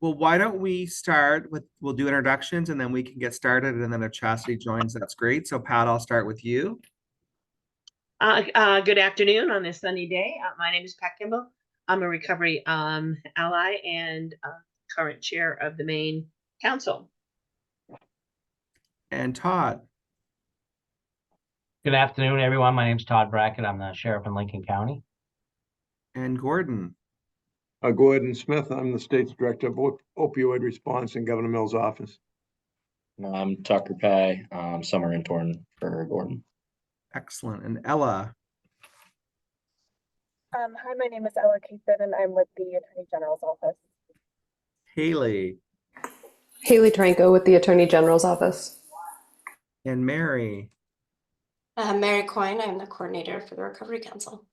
Well, why don't we start with, we'll do introductions and then we can get started. And then if Chastity joins, that's great. So Pat, I'll start with you. Good afternoon on this sunny day. My name is Pat Kimball. I'm a recovery ally and current chair of the Maine Council. And Todd. Good afternoon, everyone. My name is Todd Brackett. I'm the sheriff in Lincoln County. And Gordon. Gordon Smith. I'm the state's director of opioid response in Governor Mills' office. I'm Tucker Pay, summer intern for Gordon. Excellent. And Ella. Hi, my name is Ella Keeson and I'm with the Attorney General's office. Haley. Haley Tranko with the Attorney General's office. And Mary. Mary Coyne, I'm the coordinator for the Recovery Council.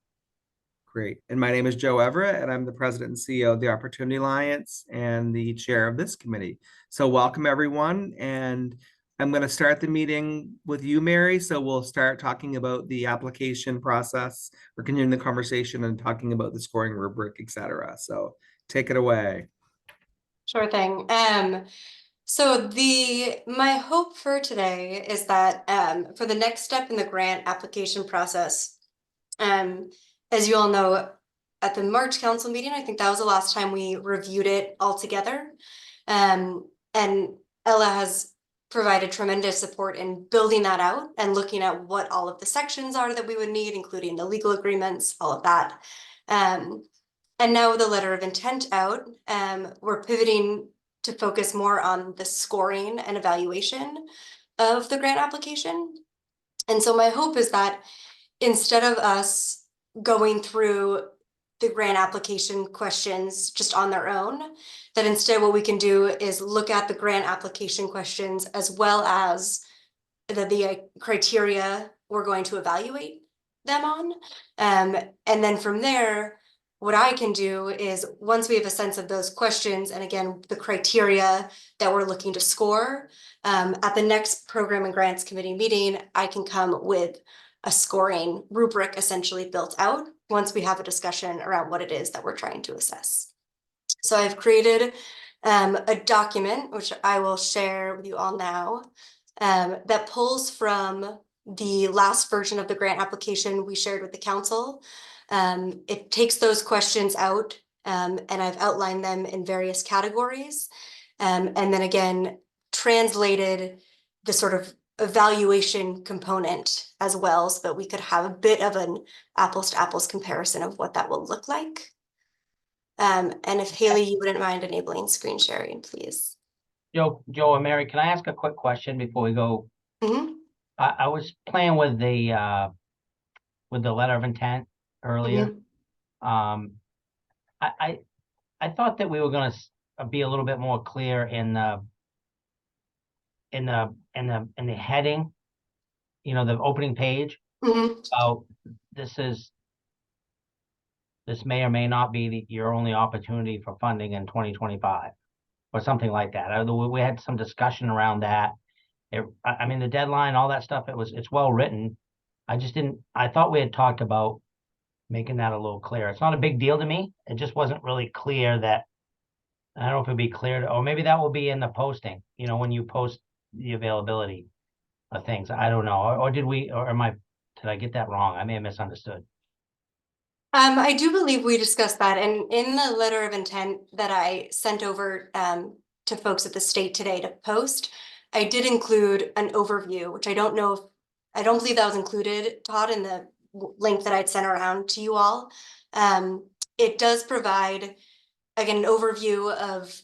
Great. And my name is Joe Everett, and I'm the president and CEO of the Opportunity Alliance and the chair of this committee. So welcome, everyone. And I'm going to start the meeting with you, Mary. So we'll start talking about the application process. We're continuing the conversation and talking about the scoring rubric, et cetera. So take it away. Sure thing. So my hope for today is that for the next step in the grant application process, as you all know, at the March Council meeting, I think that was the last time we reviewed it all together. And Ella has provided tremendous support in building that out and looking at what all of the sections are that we would need, including the legal agreements, all of that. And now with the letter of intent out, we're pivoting to focus more on the scoring and evaluation of the grant application. And so my hope is that instead of us going through the grant application questions just on their own, that instead what we can do is look at the grant application questions as well as the criteria we're going to evaluate them on. And then from there, what I can do is once we have a sense of those questions, and again, the criteria that we're looking to score, at the next Program and Grants Committee meeting, I can come with a scoring rubric essentially built out once we have a discussion around what it is that we're trying to assess. So I've created a document, which I will share with you all now, that pulls from the last version of the grant application we shared with the council. It takes those questions out, and I've outlined them in various categories. And then again, translated the sort of evaluation component as well, so that we could have a bit of an apples to apples comparison of what that will look like. And if Haley, you wouldn't mind enabling screen sharing, please. Joe and Mary, can I ask a quick question before we go? Mm-hmm. I was playing with the letter of intent earlier. Mm-hmm. I thought that we were going to be a little bit more clear in the heading, the opening page. Mm-hmm. So this may or may not be your only opportunity for funding in 2025 or something like that. We had some discussion around that. I mean, the deadline, all that stuff, it's well written. I thought we had talked about making that a little clearer. It's not a big deal to me. It just wasn't really clear that, I don't know if it'd be clear or maybe that will be in the posting, when you post the availability of things. I don't know. Or did I get that wrong? I may have misunderstood. I do believe we discussed that, and in the letter of intent that I sent over to folks at the state today to post, I did include an overview, which I don't believe that was included, Todd, in the link that I'd sent around to you all. It does provide, again, an overview of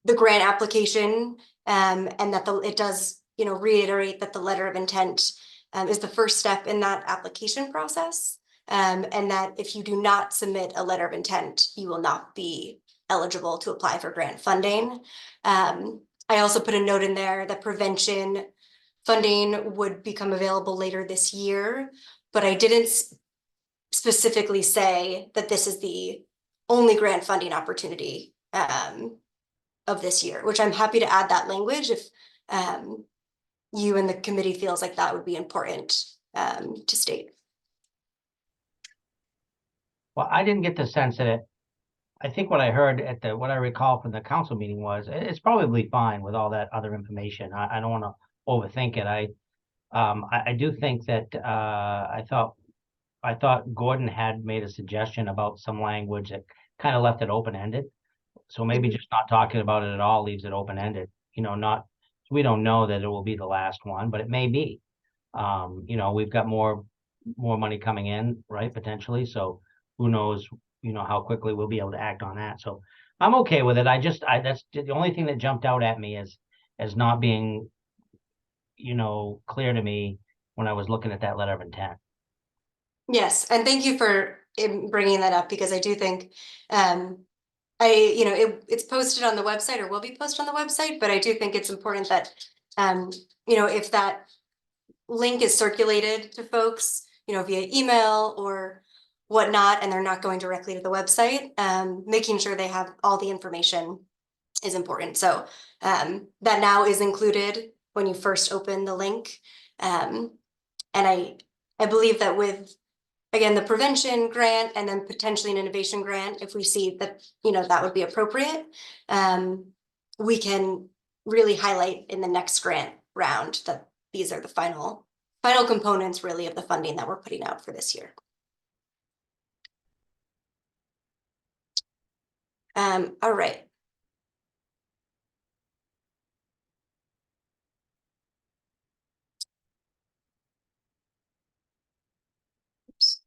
the grant application, and that it does, reiterate that the letter of intent is the first step in that application process. And that if you do not submit a letter of intent, you will not be eligible to apply for grant funding. I also put a note in there that prevention funding would become available later this year, but I didn't specifically say that this is the only grant funding opportunity of this year, which I'm happy to add that language if you and the committee feels like that would be important to state. Well, I didn't get the sense that I think what I heard what I recall from the council meeting was, it's probably fine with all that other information. I don't want to overthink it. I do think that, I thought Gordon had made a suggestion about some language that kind of left it open-ended. So maybe Mhm. just not talking about it at all leaves it open-ended, not, we don't know that it will be the last one, but it may be. We've got more money coming in, right, potentially, so who knows, how quickly we'll be able to act on that, so I'm okay with it. That's the only thing that jumped out at me as not being, clear to me when I was looking at that letter of intent. Yes, and thank you for bringing that up because I do think, it's posted on the website or will be posted on the website, but I do think it's important that, if that link is circulated to folks, via email or whatnot, and they're not going directly to the website, making sure they have all the information is important. So that now is included when you first open the link. And I believe that with, again, the prevention grant and then potentially an innovation grant, if we see that, that would be appropriate, we can really highlight in the next grant round that these are the final components really of the funding that we're putting out for this year. All right. Oops.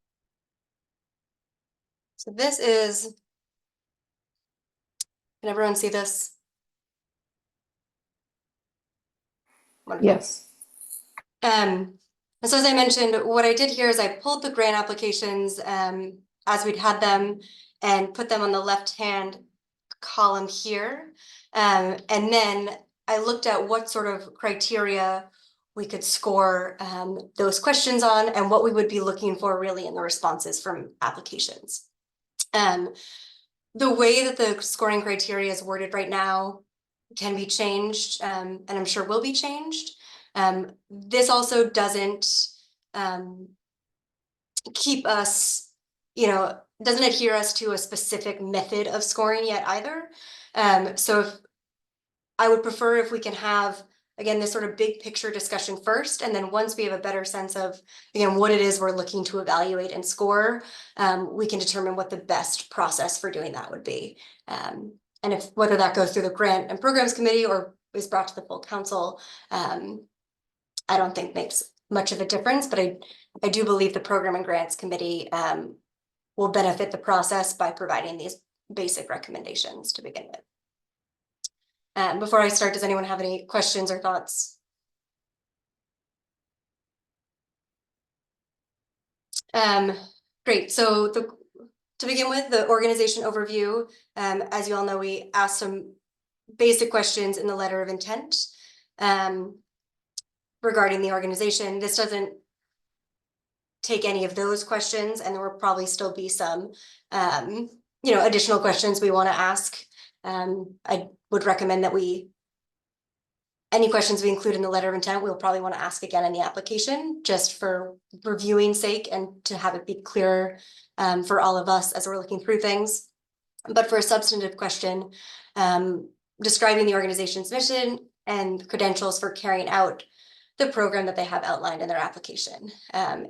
So this is, can everyone see this? Wonderful. Yes. And so as I mentioned, what I did here is I pulled the grant applications as we'd had them and put them on the left-hand column here. And then I looked at what sort of criteria we could score those questions on and what we would be looking for really in the responses from applications. The way that the scoring criteria is worded right now can be changed, and I'm sure will be changed. This also doesn't keep us, doesn't adhere us to a specific method of scoring yet either. So if I would prefer if we can have, again, this sort of big picture discussion first, and then once we have a better sense of, again, what it is we're looking to evaluate and score, we can determine what the best process for doing that would be. And if whether that goes through the grant and programs committee or is brought to the full council, I don't think makes much of a difference, but I do believe the program and grants committee will benefit the process by providing these basic recommendations to begin with. Before I start, does anyone have any questions or thoughts? Great. So to begin with, the organization overview, as you all know, we asked some basic questions in the letter of intent regarding the organization. This doesn't take any of those questions, and there will probably still be some, additional questions we want to ask. I would recommend that any questions we include in the letter of intent, we'll probably want to ask again in the application, just for reviewing sake and to have it be clear for all of us as we're looking through things. But for a substantive question, describing the organization's mission and credentials for carrying out the program that they have outlined in their application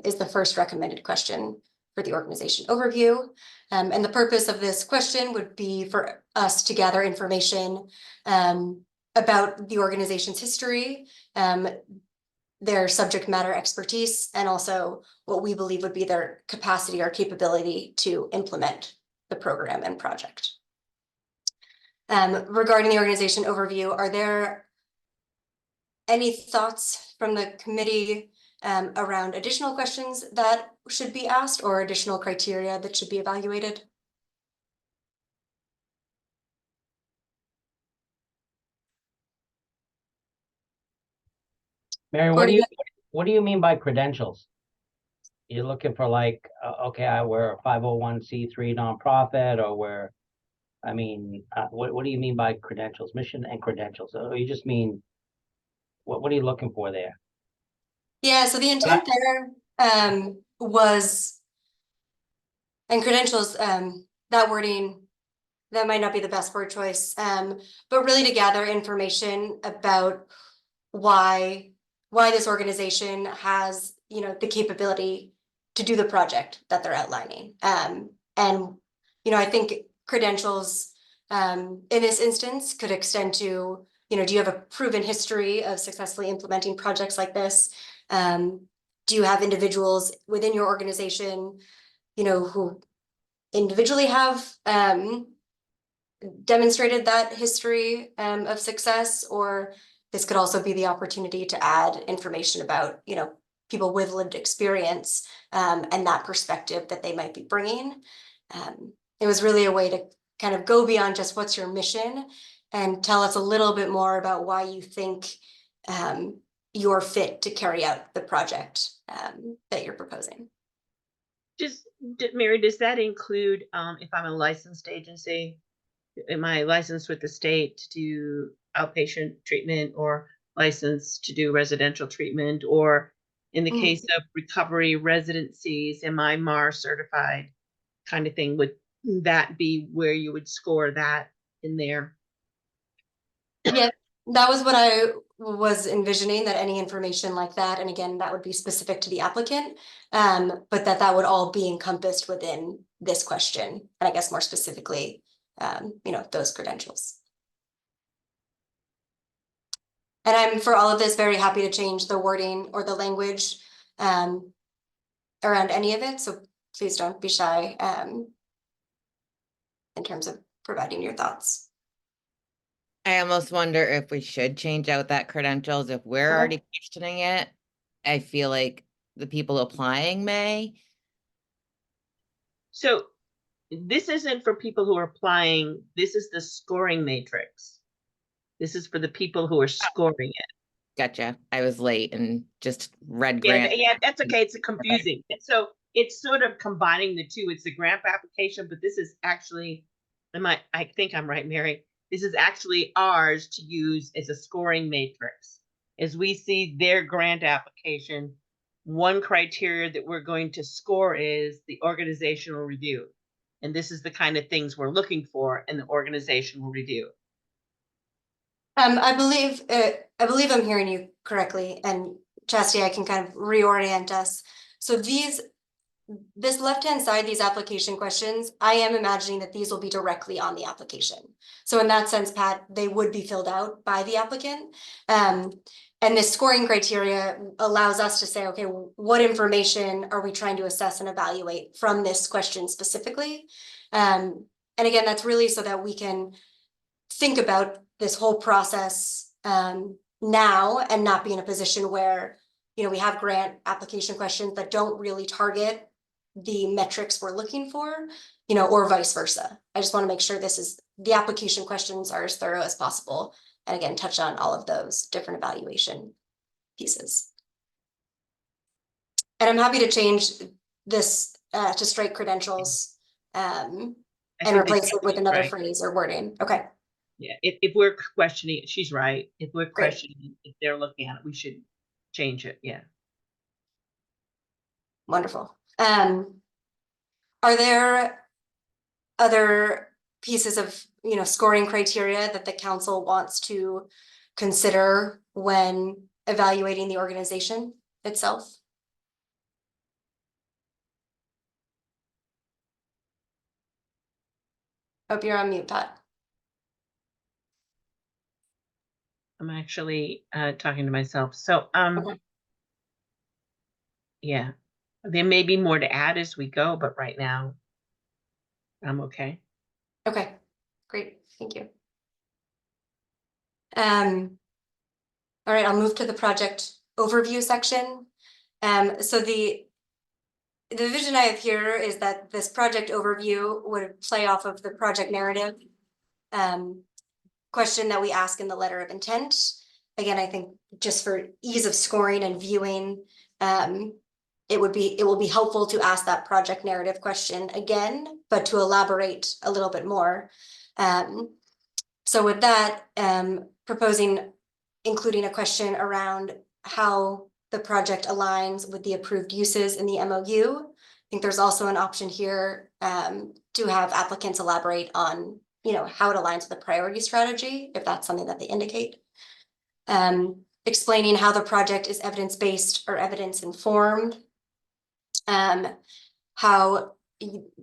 is the first recommended question for the organization overview. And the purpose of this question would be for us to gather information about the organization's history, their subject matter expertise, and also what we believe would be their capacity or capability to implement the program and project. Regarding the organization overview, are there any thoughts from the committee around additional questions that should be asked or additional criteria that should be evaluated? Mary, Gordon? what do you mean by credentials? You're looking for like, okay, we're a 501c3 nonprofit, or what do you mean by credentials, mission and credentials? Or you just mean, what are you looking for there? Yeah, so the intent there was, and credentials, that wording that might not be the best word choice, but really to gather information about why this organization has, you know, the capability to do the project that they're outlining. And, you know, I think credentials in this instance could extend to, you know, do you have a proven history of successfully implementing projects like this? Do you have individuals within your organization, you know, who individually have demonstrated that history of success? Or this could also be the opportunity to add information about, you know, people with lived experience and that perspective that they might be bringing. It was really a way to kind of go beyond just what's your mission and tell us a little bit more about why you think you're fit to carry out the project that you're proposing. Mary, does that include, if I'm a licensed agency, am I licensed with the state to do outpatient treatment or licensed to do residential treatment? Or in the case of recovery residencies, am I MAR certified kind of thing? Would that be where you would score that in there? Yeah, that was what I was envisioning, that any information like that, and again, that would be specific to the applicant, but that would all be encompassed within this question, and I guess more specifically, you know, those credentials. And I'm, for all of this, very happy to change the wording or the language around any of it, so please don't be shy in terms of providing your thoughts. I almost wonder if we should change out that credentials. If we're already questioning it, I feel like the people applying may. So this isn't for people who are applying. This is the scoring matrix. This is for the people who are scoring it. Gotcha. I was late and just read Yeah, grant. yeah, that's okay. It's confusing. So it's sort of combining the two. It's a grant application, but this is actually, I think I'm right, Mary. This is actually ours to use as a scoring matrix. As we see their grant application, one criteria that we're going to score is the organizational review. And this is the kind of things we're looking for in the organizational review. I believe I'm hearing you correctly, and Chastity, I can kind of reorient us. So this left-hand side, these application questions, I am imagining that these will be directly on the application. So in that sense, Pat, they would be filled out by the applicant. And this scoring criteria allows us to say, okay, what information are we trying to assess and evaluate from this question specifically? And again, that's really so that we can think about this whole process now and not be in a position where, you know, we have grant application questions that don't really target the metrics we're looking for, you know, or vice versa. I just want to make sure the application questions are as thorough as possible. And again, touch on all of those different evaluation pieces. And I'm happy to change this to straight credentials and replace it with another phrase or wording. Okay. Yeah, if we're questioning it, she's right. If we're questioning, if they're looking at it, we should change it. Yeah. Wonderful. Are there other pieces of, you know, scoring criteria that the council wants to consider when evaluating the organization itself? Hope you're on mute, Pat. I'm actually talking to myself. So Okay. yeah, there may be more to add as we go, but right now I'm okay. Okay, great, thank you. All right, I'll move to the project overview section. So the vision I have here is that this project overview would play off of the project narrative question that we ask in the letter of intent. Again, I think just for ease of scoring and viewing, it will be helpful to ask that project narrative question again, but to elaborate a little bit more. So with that, proposing including a question around how the project aligns with the approved uses in the MOU. I think there's also an option here to have applicants elaborate on how it aligns with the priority strategy, if that's something that they indicate. Explaining how the project is evidence-based or evidence-informed. How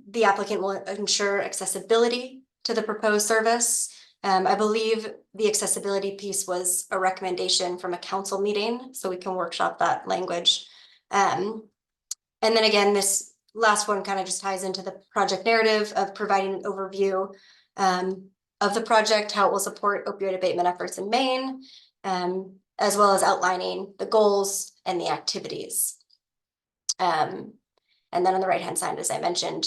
the applicant will ensure accessibility to the proposed service. I believe the accessibility piece was a recommendation from a council meeting, so we can workshop that language. And then again, this last one kind of just ties into the project narrative of providing an overview of the project, how it will support opioid abatement efforts in Maine, as well as outlining the goals and the activities. And then on the right-hand side, as I mentioned,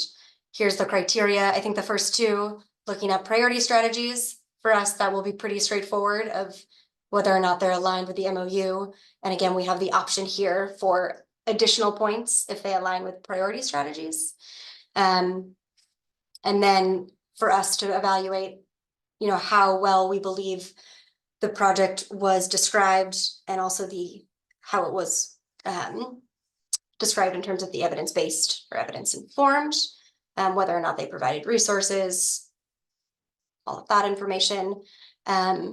here's the criteria. I think the first two, looking at priority strategies, for us, that will be pretty straightforward of whether or not they're aligned with the MOU. And again, we have the option here for additional points if they align with priority strategies. And then for us to evaluate, how well we believe the project was described and also how it was described in terms of the evidence-based or evidence-informed, whether or not they provided resources, all of that information. I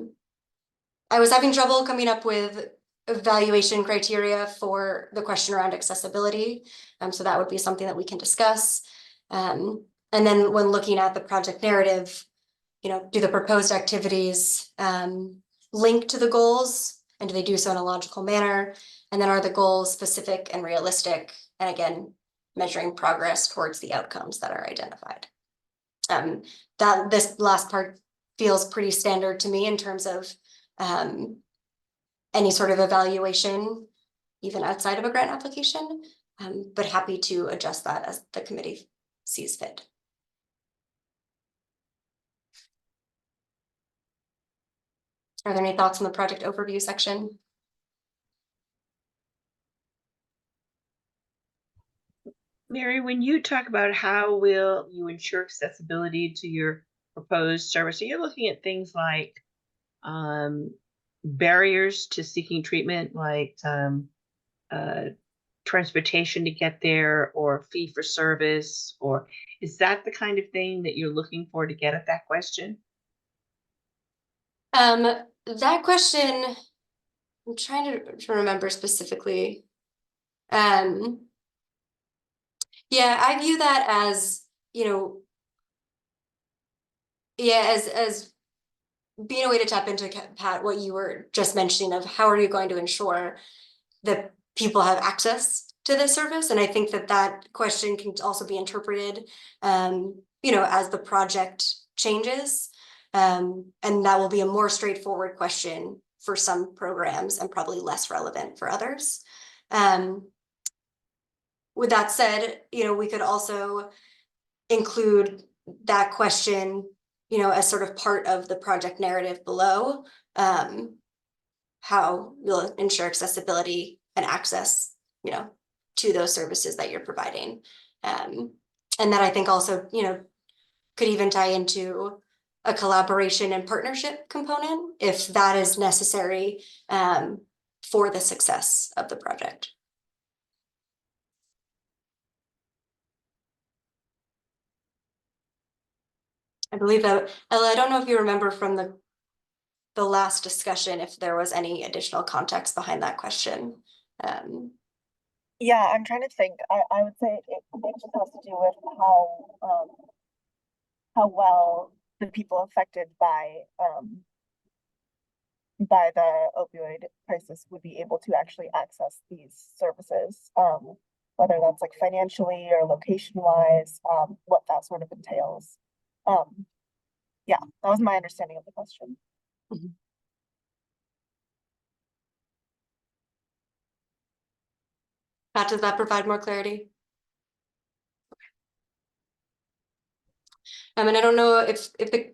was having trouble coming up with evaluation criteria for the question around accessibility. So that would be something that we can discuss. And then when looking at the project narrative, do the proposed activities link to the goals, and do they do so in a logical manner? And then are the goals specific and realistic? And again, measuring progress towards the outcomes that are identified. That this last part feels pretty standard to me in terms of any sort of evaluation, even outside of a grant application, but happy to adjust that as the committee sees fit. Are there any thoughts on the project overview section? Mary, when you talk about how will you ensure accessibility to your proposed service, are you looking at things like barriers to seeking treatment, like transportation to get there, or fee for service, or is that the kind of thing that you're looking for to get at that question? That question, I'm trying to remember specifically. Yeah, I view that as, as being a way to tap into, Pat, what you were just mentioning of how are you going to ensure that people have access to this service? And I think that question can also be interpreted, as the project changes. And that will be a more straightforward question for some programs and probably less relevant for others. With that said, we could also include that question, as sort of part of the project narrative below, how you'll ensure accessibility and access, to those services that you're providing. And that I think also, could even tie into a collaboration and partnership component if that is necessary for the success of the project. I believe that, Ella, I don't know if you remember from the last discussion, if there was any additional context behind that question. Yeah, I'm trying to think. I would say it just has to do with how well the people affected by the opioid crisis would be able to actually access these services, whether that's like financially or location wise, what that sort of entails. Yeah, that was my understanding of the question. Mm-hmm. Pat, does that provide more clarity? And I don't know if the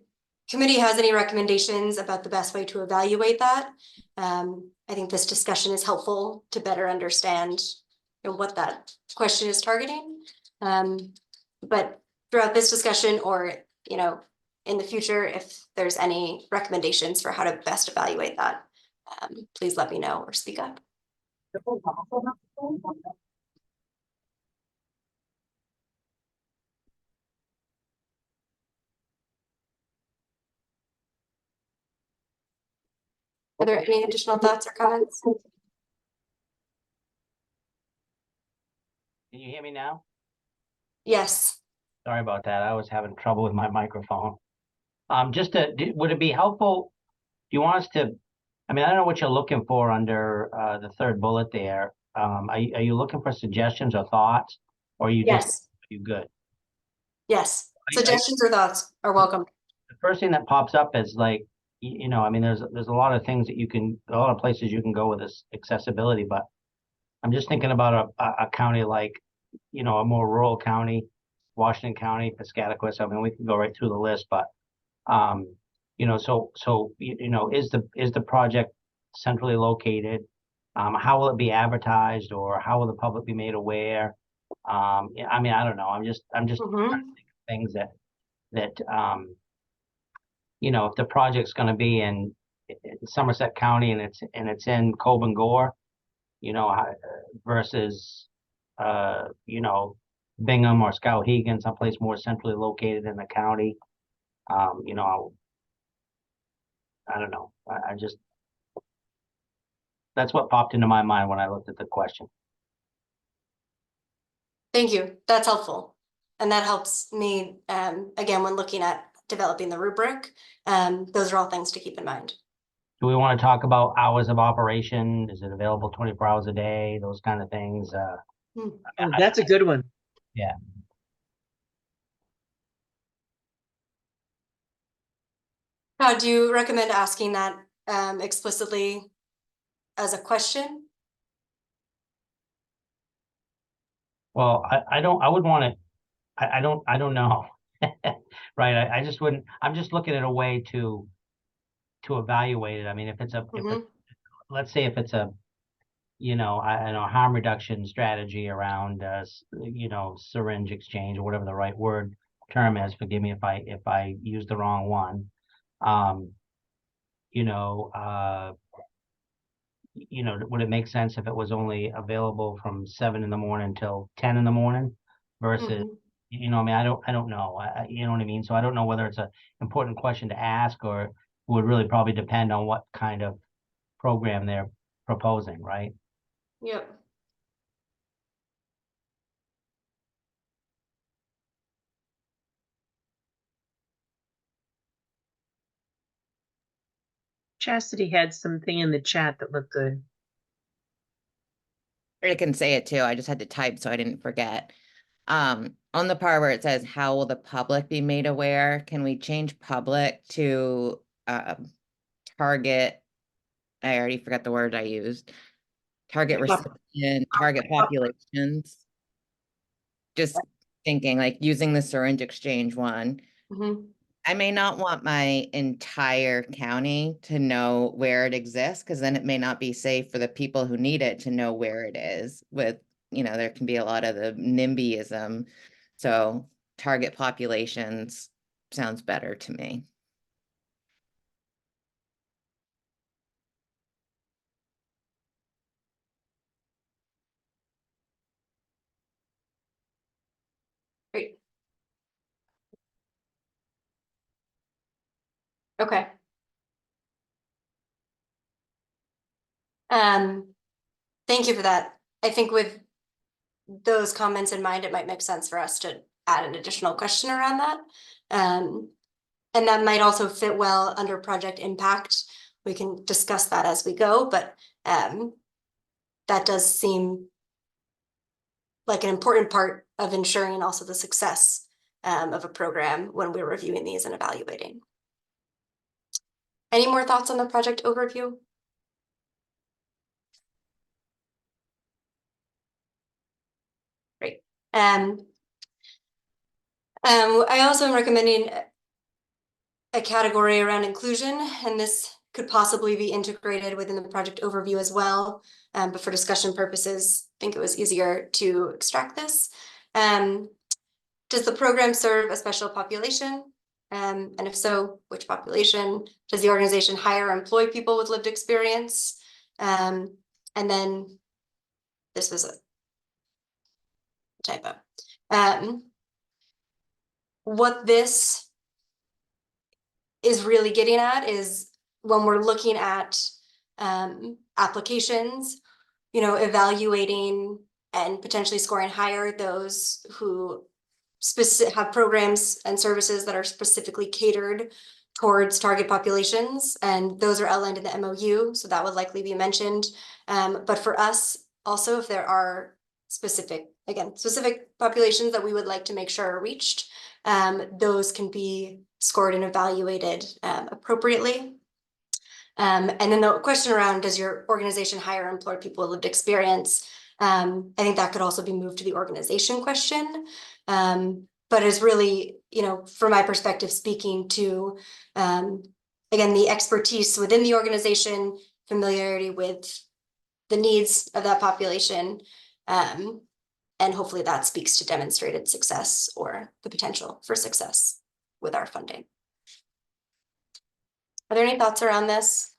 committee has any recommendations about the best way to evaluate that. I think this discussion is helpful to better understand what that question is targeting. But throughout this discussion, or in the future, if there's any recommendations for how to best evaluate that, please let me know or speak up. Are there any additional thoughts or comments? Can you hear me now? Yes. Sorry about that. I was having trouble with my microphone. Would it be helpful? Do you want us to, I mean, I don't know what you're looking for under the third bullet there. Are you looking for suggestions or thoughts? Or are you just, Yes. you good? Yes. I- Suggestions or thoughts are welcome. The first thing that pops up is like, I mean, there's a lot of things that a lot of places you can go with this accessibility, but I'm just thinking about a county like, a more rural county, Washington County, Piscataquis. I mean, we can go right through the list, but is the project centrally located? How will it be advertised, or how will the public be made aware? I mean, I don't know. I'm just trying to Mhm. think of things that if the project's going to be in Somerset County and it's in Cobb Gore, versus Bingham or Skowhegan, someplace more centrally located in the county. I don't know. I just, that's what popped into my mind when I looked at the question. Thank you. That's helpful. And that helps me, again, when looking at developing the rubric. Those are all things to keep in mind. Do we want to talk about hours of operation? Is it available 24 hours a day? Those kind of things. Oh, that's a good one. Yeah. Do you recommend asking that explicitly as a question? Well, I would want to, I don't know. Right. I just wouldn't, I'm just looking at a way to evaluate it. I mean, if it's Mhm. let's say if it's a, I don't know, harm reduction strategy around, syringe exchange or whatever the right term is. Forgive me if I use the wrong one. Um, would it make sense if it was only available from 7 in the morning till 10 in the morning versus, Mhm. I mean, I don't know. You know what I mean? So I don't know whether it's a important question to ask, or it would really probably depend on what kind of program they're proposing, right? Yep. Chastity had something in the chat that looked good. I can say it too. I just had to type so I didn't forget. On the part where it says, how will the public be made aware? Can we change public to target? I already forgot the word I used. Target recipient, target populations. Just thinking like using the syringe exchange one. Mhm. I may not want my entire county to know where it exists, because then it may not be safe for the people who need it to know where it is. There can be a lot of the NIMBYism. So target populations sounds better to me. Great. Okay. Thank you for that. I think with those comments in mind, it might make sense for us to add an additional question around that. And that might also fit well under project impact. We can discuss that as we go, but that does seem like an important part of ensuring also the success of a program when we're reviewing these and evaluating. Any more thoughts on the project overview? Great. I also am recommending a category around inclusion, and this could possibly be integrated within the project overview as well. But for discussion purposes, I think it was easier to extract this. Does the program serve a special population? And if so, which population? Does the organization hire or employ people with lived experience? And then this was a typo. What this is really getting at is when we're looking at applications, you know, evaluating and potentially scoring higher those who have programs and services that are specifically catered towards target populations, and those are outlined in the MOU, so that would likely be mentioned. But for us, also, if there are specific populations that we would like to make sure are reached, those can be scored and evaluated appropriately. And then the question around, does your organization hire or employ people with lived experience? I think that could also be moved to the organization question. But is really, you know, from my perspective, speaking to, again, the expertise within the organization, familiarity with the needs of that population, and hopefully that speaks to demonstrated success or the potential for success with our funding. Are there any thoughts around this?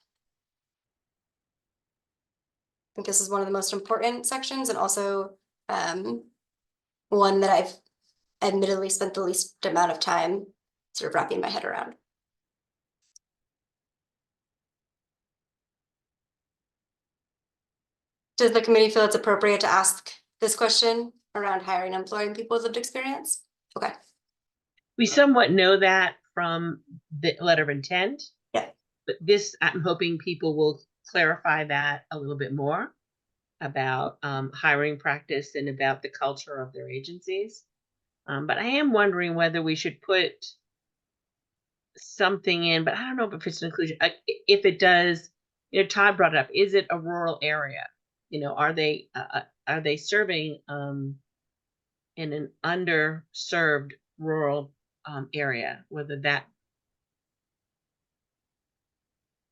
I think this is one of the most important sections, and also one that I've admittedly spent the least amount of time sort of wrapping my head around. Does the committee feel it's appropriate to ask this question around hiring and employing people with lived experience? Okay. We somewhat know that from the letter of intent. Yeah. But this, I'm hoping people will clarify that a little bit more about hiring practice and about the culture of their agencies. But I am wondering whether we should put something in, but I don't know if it's an inclusion. If it does, you know, Todd brought it up. Is it a rural area? You know, are they serving in an underserved rural area? Whether that.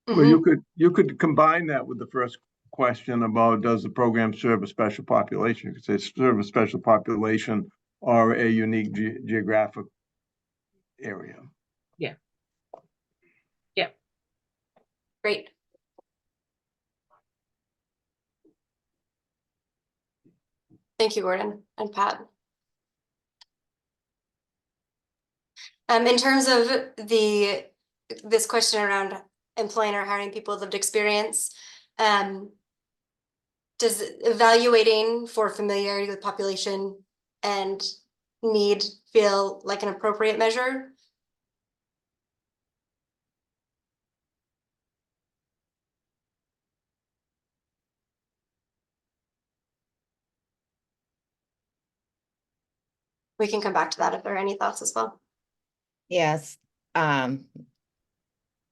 Well, you could combine that with the first question about, does the program serve a special population? You could say serve a special population or a unique geographic area. Yeah. Yeah. Great. Thank you, Gordon and Pat. In terms of this question around employing or hiring people with lived experience, does evaluating for familiarity with population and need feel like an appropriate measure? We can come back to that if there are any thoughts as well. Yes, I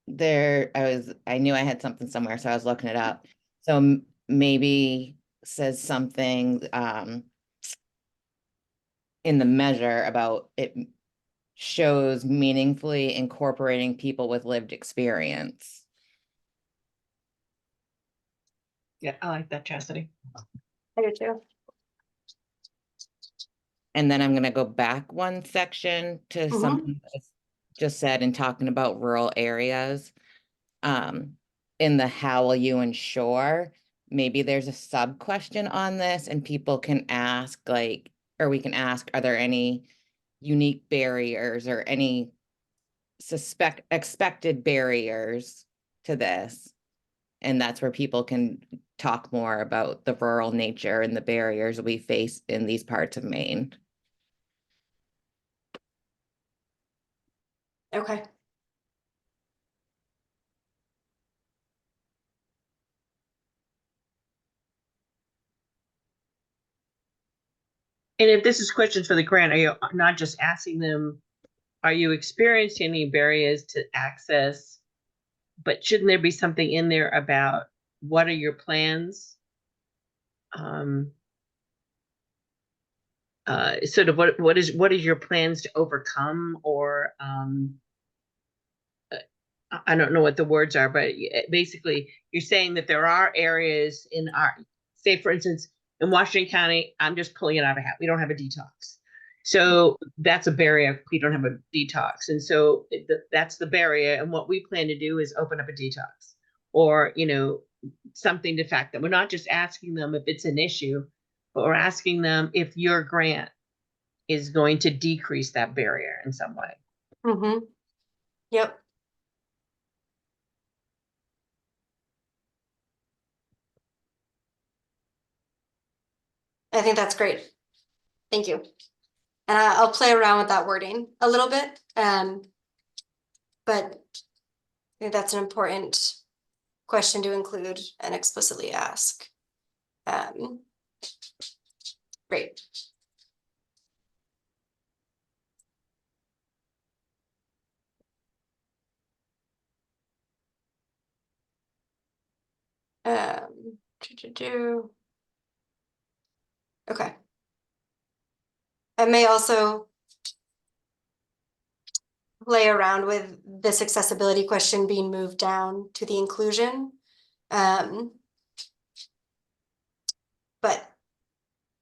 knew I had something somewhere, so I was looking it up. So maybe says something in the measure about it shows meaningfully incorporating people with lived experience. Yeah, I like that, Chastity. I do too. And then I'm going to go back one section to something that's just said in talking about rural areas. In the how will you ensure, maybe there's a sub question on this and people can ask, like, or we can ask, are there any unique barriers or any expected barriers to this? And that's where people can talk more about the rural nature and the barriers we face in these parts of Maine. Okay. And if this is questions for the grant, are you not just asking them, are you experiencing any barriers to access? But shouldn't there be something in there about what are your plans? Sort of what is your plans to overcome, or I don't know what the words are, but basically you're saying that there are areas in our, say for instance, in Washington County, I'm just pulling it out of a hat, we don't have a detox. So that's a barrier, we don't have a detox. And so that's the barrier. And what we plan to do is open up a detox, or, you know, something to fact that we're not just asking them if it's an issue, but we're asking them if your grant is going to decrease that barrier in some way. Yep. I think that's great. Thank you. And I'll play around with that wording a little bit. But I think that's an important question to include and explicitly ask. Great. Okay. I may also play around with this accessibility question being moved down to the inclusion. But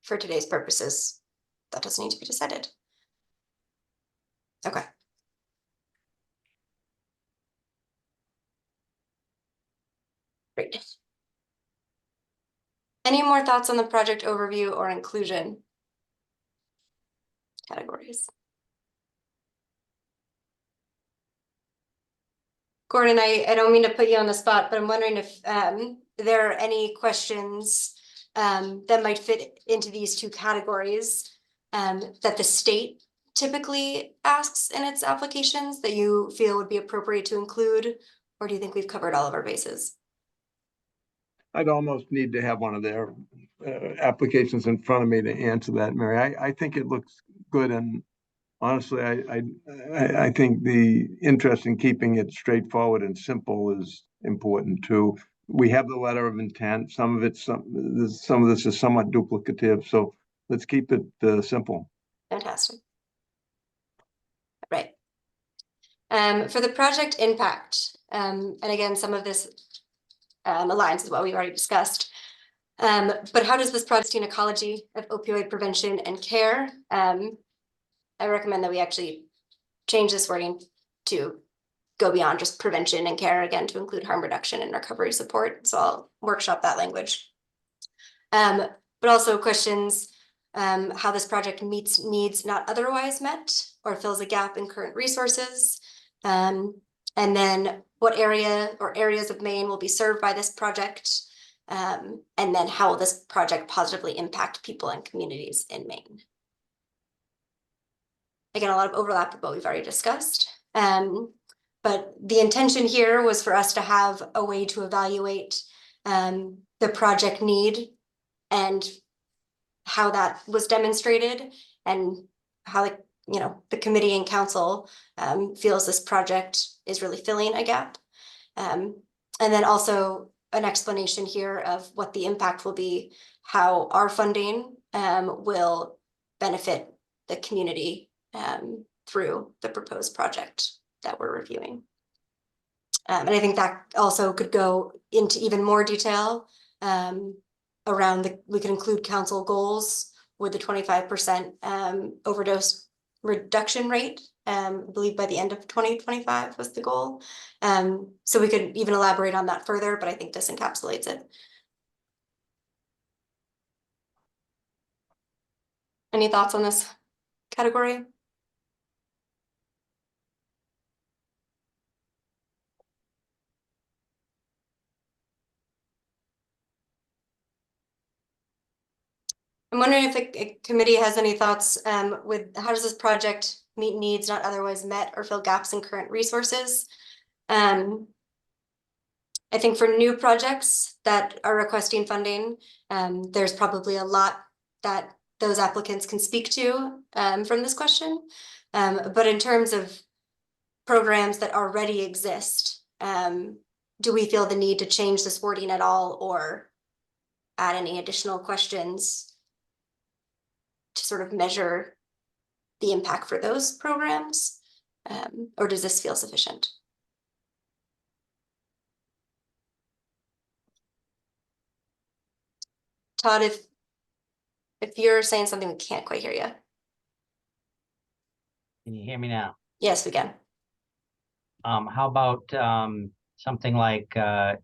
for today's purposes, that doesn't need to be decided. Okay. Great. Any more thoughts on the project overview or inclusion categories? Gordon, I don't mean to put you on the spot, but I'm wondering if there are any questions that might fit into these two categories that the state typically asks in its applications that you feel would be appropriate to include, or do you think we've covered all of our bases? I'd almost need to have one of their applications in front of me to answer that, Mary. I think it looks good, and honestly, I think the interest in keeping it straightforward and simple is important too. We have the letter of intent. Some of this is somewhat duplicative, so let's keep it simple. Fantastic. Right. For the project impact, and again, some of this aligns with what we've already discussed. But how does this project in ecology of opioid prevention and care? I recommend that we actually change this wording to go beyond just prevention and care, again, to include harm reduction and recovery support. So I'll workshop that language. But also questions how this project meets needs not otherwise met or fills a gap in current resources. And then what area or areas of Maine will be served by this project? And then how will this project positively impact people and communities in Maine? Again, a lot of overlap with what we've already discussed. But the intention here was for us to have a way to evaluate the project need and how that was demonstrated and how the committee and council feels this project is really filling a gap. And then also an explanation here of what the impact will be, how our funding will benefit the community through the proposed project that we're reviewing. And I think that also could go into even more detail around we could include council goals with the 25% overdose reduction rate. I believe by the end of 2025 was the goal. So we could even elaborate on that further, but I think this encapsulates it. Any thoughts on this category? I'm wondering if the committee has any thoughts with how does this project meet needs not otherwise met or fill gaps in current resources? I think for new projects that are requesting funding, there's probably a lot that those applicants can speak to from this question. But in terms of programs that already exist, do we feel the need to change this wording at all or add any additional questions to sort of measure the impact for those programs? Or does this feel sufficient? Todd, if you're saying something, we can't quite hear you. Can you hear me now? Yes, we can. How about something like if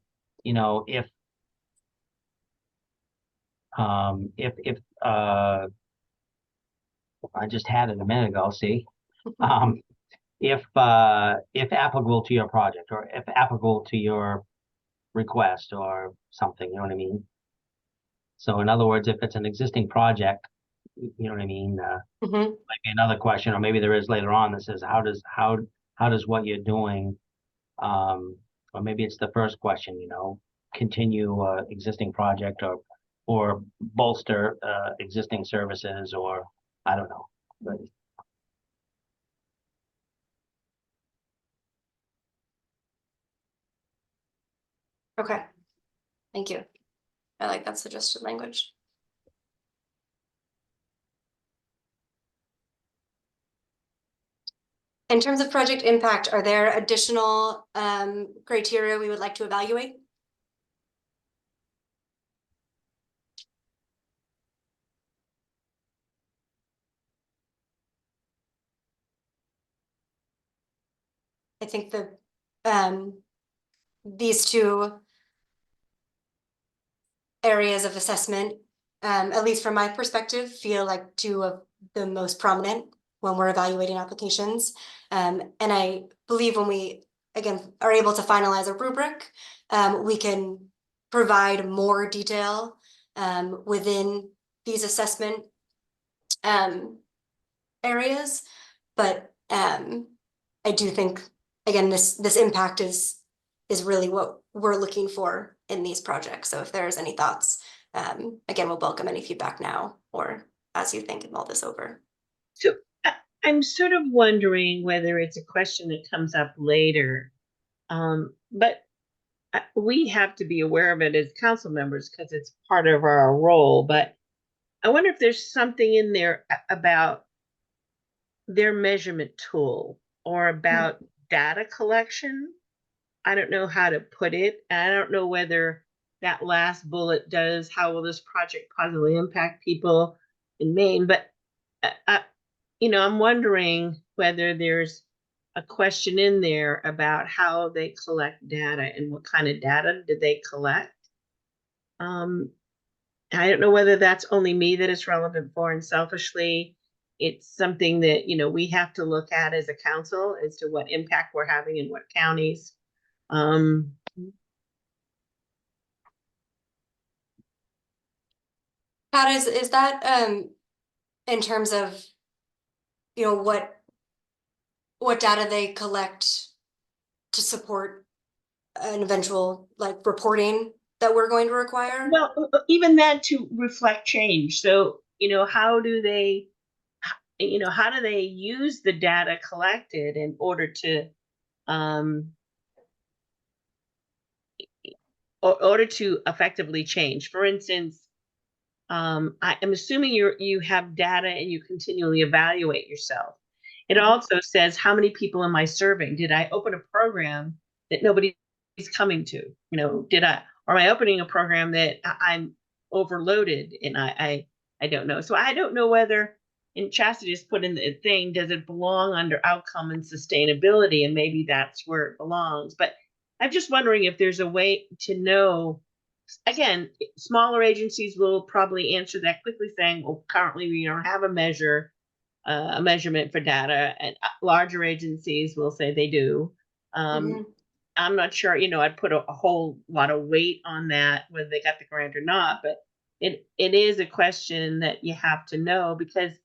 I just had it a minute ago, see, if applicable to your project or if applicable to your request or something, you know what I mean? So in other words, if it's an existing project, you know what I mean? Mhm. Might be another question, or maybe there is later on that says, how does what you're doing, or maybe it's the first question, you know, continue existing project or bolster existing services, or I don't know. But Okay, thank you. I like that suggested language. In terms of project impact, are there additional criteria we would like to evaluate? I think the these two areas of assessment, at least from my perspective, feel like two of the most prominent when we're evaluating applications. And I believe when we, again, are able to finalize a rubric, we can provide more detail within these assessment areas. But I do think, again, this impact is really what we're looking for in these projects. So if there's any thoughts, again, we'll welcome any feedback now or as you think and mull this over. So I'm sort of wondering whether it's a question that comes up later. But we have to be aware of it as council members because it's part of our role. But I wonder if there's something in there about their measurement tool or about data collection. I don't know how to put it. And I don't know whether that last bullet does, how will this project positively impact people in Maine? But, I'm wondering whether there's a question in there about how they collect data and what kind of data do they collect. I don't know whether that's only me that it's relevant for, and selfishly, it's something that, we have to look at as a council as to what impact we're having in what counties. Pat, is that in terms of, what data they collect to support an eventual like reporting that we're going to require? Well, even that to reflect change. So, how do they use the data collected in order to effectively change? For instance, I am assuming you have data and you continually evaluate yourself. It also says how many people am I serving? Did I open a program that nobody's coming to? Or am I opening a program that I'm overloaded and I don't know. So I don't know whether, and Chastity just put in the thing, does it belong under outcome and sustainability? And maybe that's where it belongs. But I'm just wondering if there's a way to know. Again, smaller agencies will probably answer that quickly saying, well, currently we don't have a measurement for data, and larger agencies will say they do. I'm not sure, I'd put a whole lot of weight on that, whether they got the grant or not, but it is a question that you have to know because,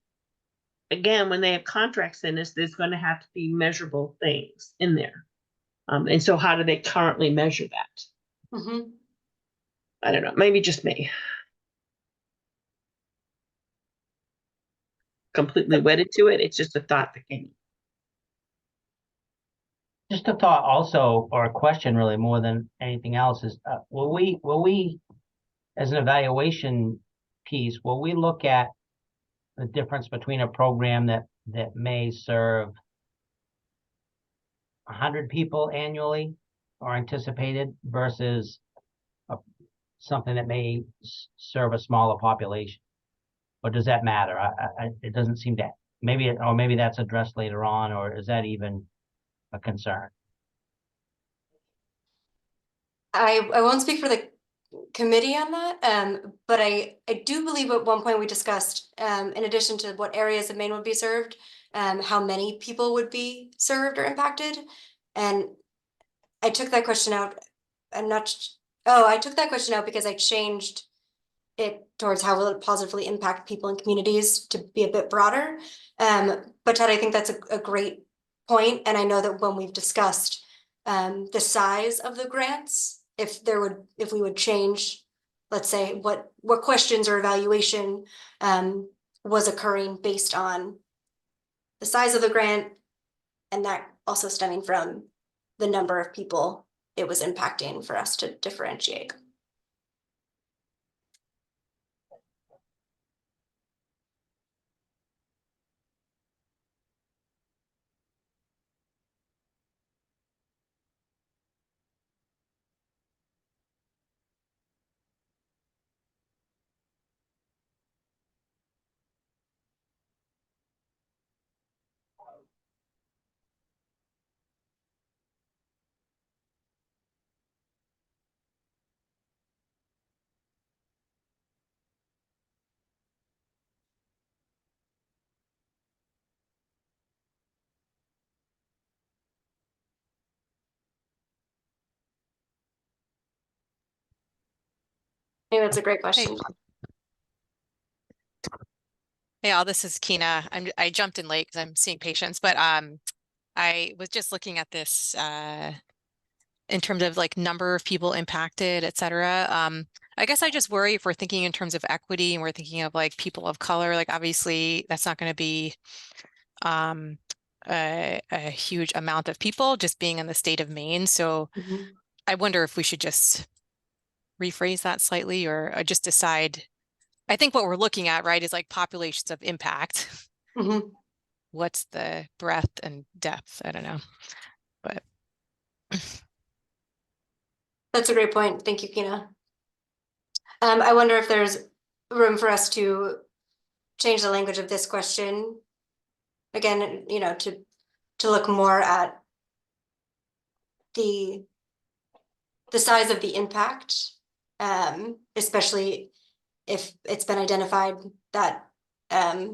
again, when they have contracts in this, there's going to have to be measurable things in there. And so how do they currently measure that? I don't know, maybe just me. Completely wedded to it. It's just a thought that came. just a thought also, or a question really more than anything else is, will we, as an evaluation piece, will we look at the difference between a program that may serve 100 people annually or anticipated versus something that may serve a smaller population? Or does that matter? It doesn't seem to, maybe that's addressed later on, or is that even a concern? I won't speak for the committee on that, but I do believe at one point we discussed, in addition to what areas of Maine would be served, how many people would be served or impacted. And I took that question out. I took that question out because I changed it towards how will it positively impact people and communities to be a bit broader. But Todd, I think that's a great point, and I know that when we've discussed the size of the grants, if we would change, let's say, what questions or evaluation was occurring based on the size of the grant, and that also stemming from the number of people it was impacting for us to differentiate. I think that's a great question. Hey all, this is Kina. I jumped in late because I'm seeing patients, but I was just looking at this in terms of like number of people impacted, et cetera. I guess I just worry if we're thinking in terms of equity and we're thinking of like people of color, like obviously that's not going to be a huge amount of people just being in the state of Maine. So I wonder if we should just rephrase that slightly or just decide. I think what we're looking at, right, is like populations of impact. What's the breadth and depth? I don't know, but That's a great point. Thank you, Kina. I wonder if there's room for us to change the language of this question. Again, you know, to look more at the size of the impact, especially if it's been identified that a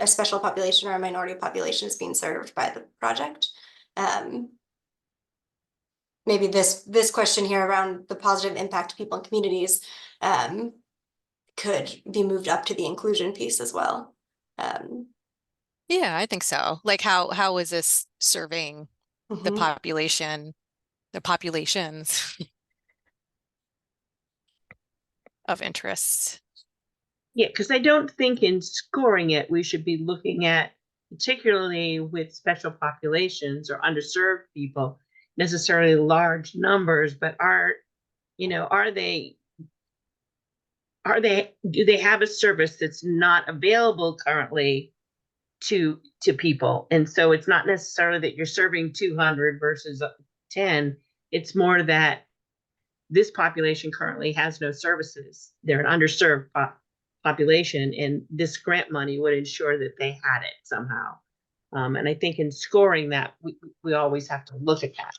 special population or a minority population is being served by the project. Maybe this question here around the positive impact to people and communities could be moved up to the inclusion piece as well. yeah, I think so. Like how is this serving the population, the populations of interest? Yeah, because I don't think in scoring it, we should be looking at, particularly with special populations or underserved people, necessarily large numbers, but do they have a service that's not available currently to people? And so it's not necessarily that you're serving 200 versus 10. It's more that this population currently has no services. They're an underserved population, and this grant money would ensure that they had it somehow. And I think in scoring that, we always have to look at that.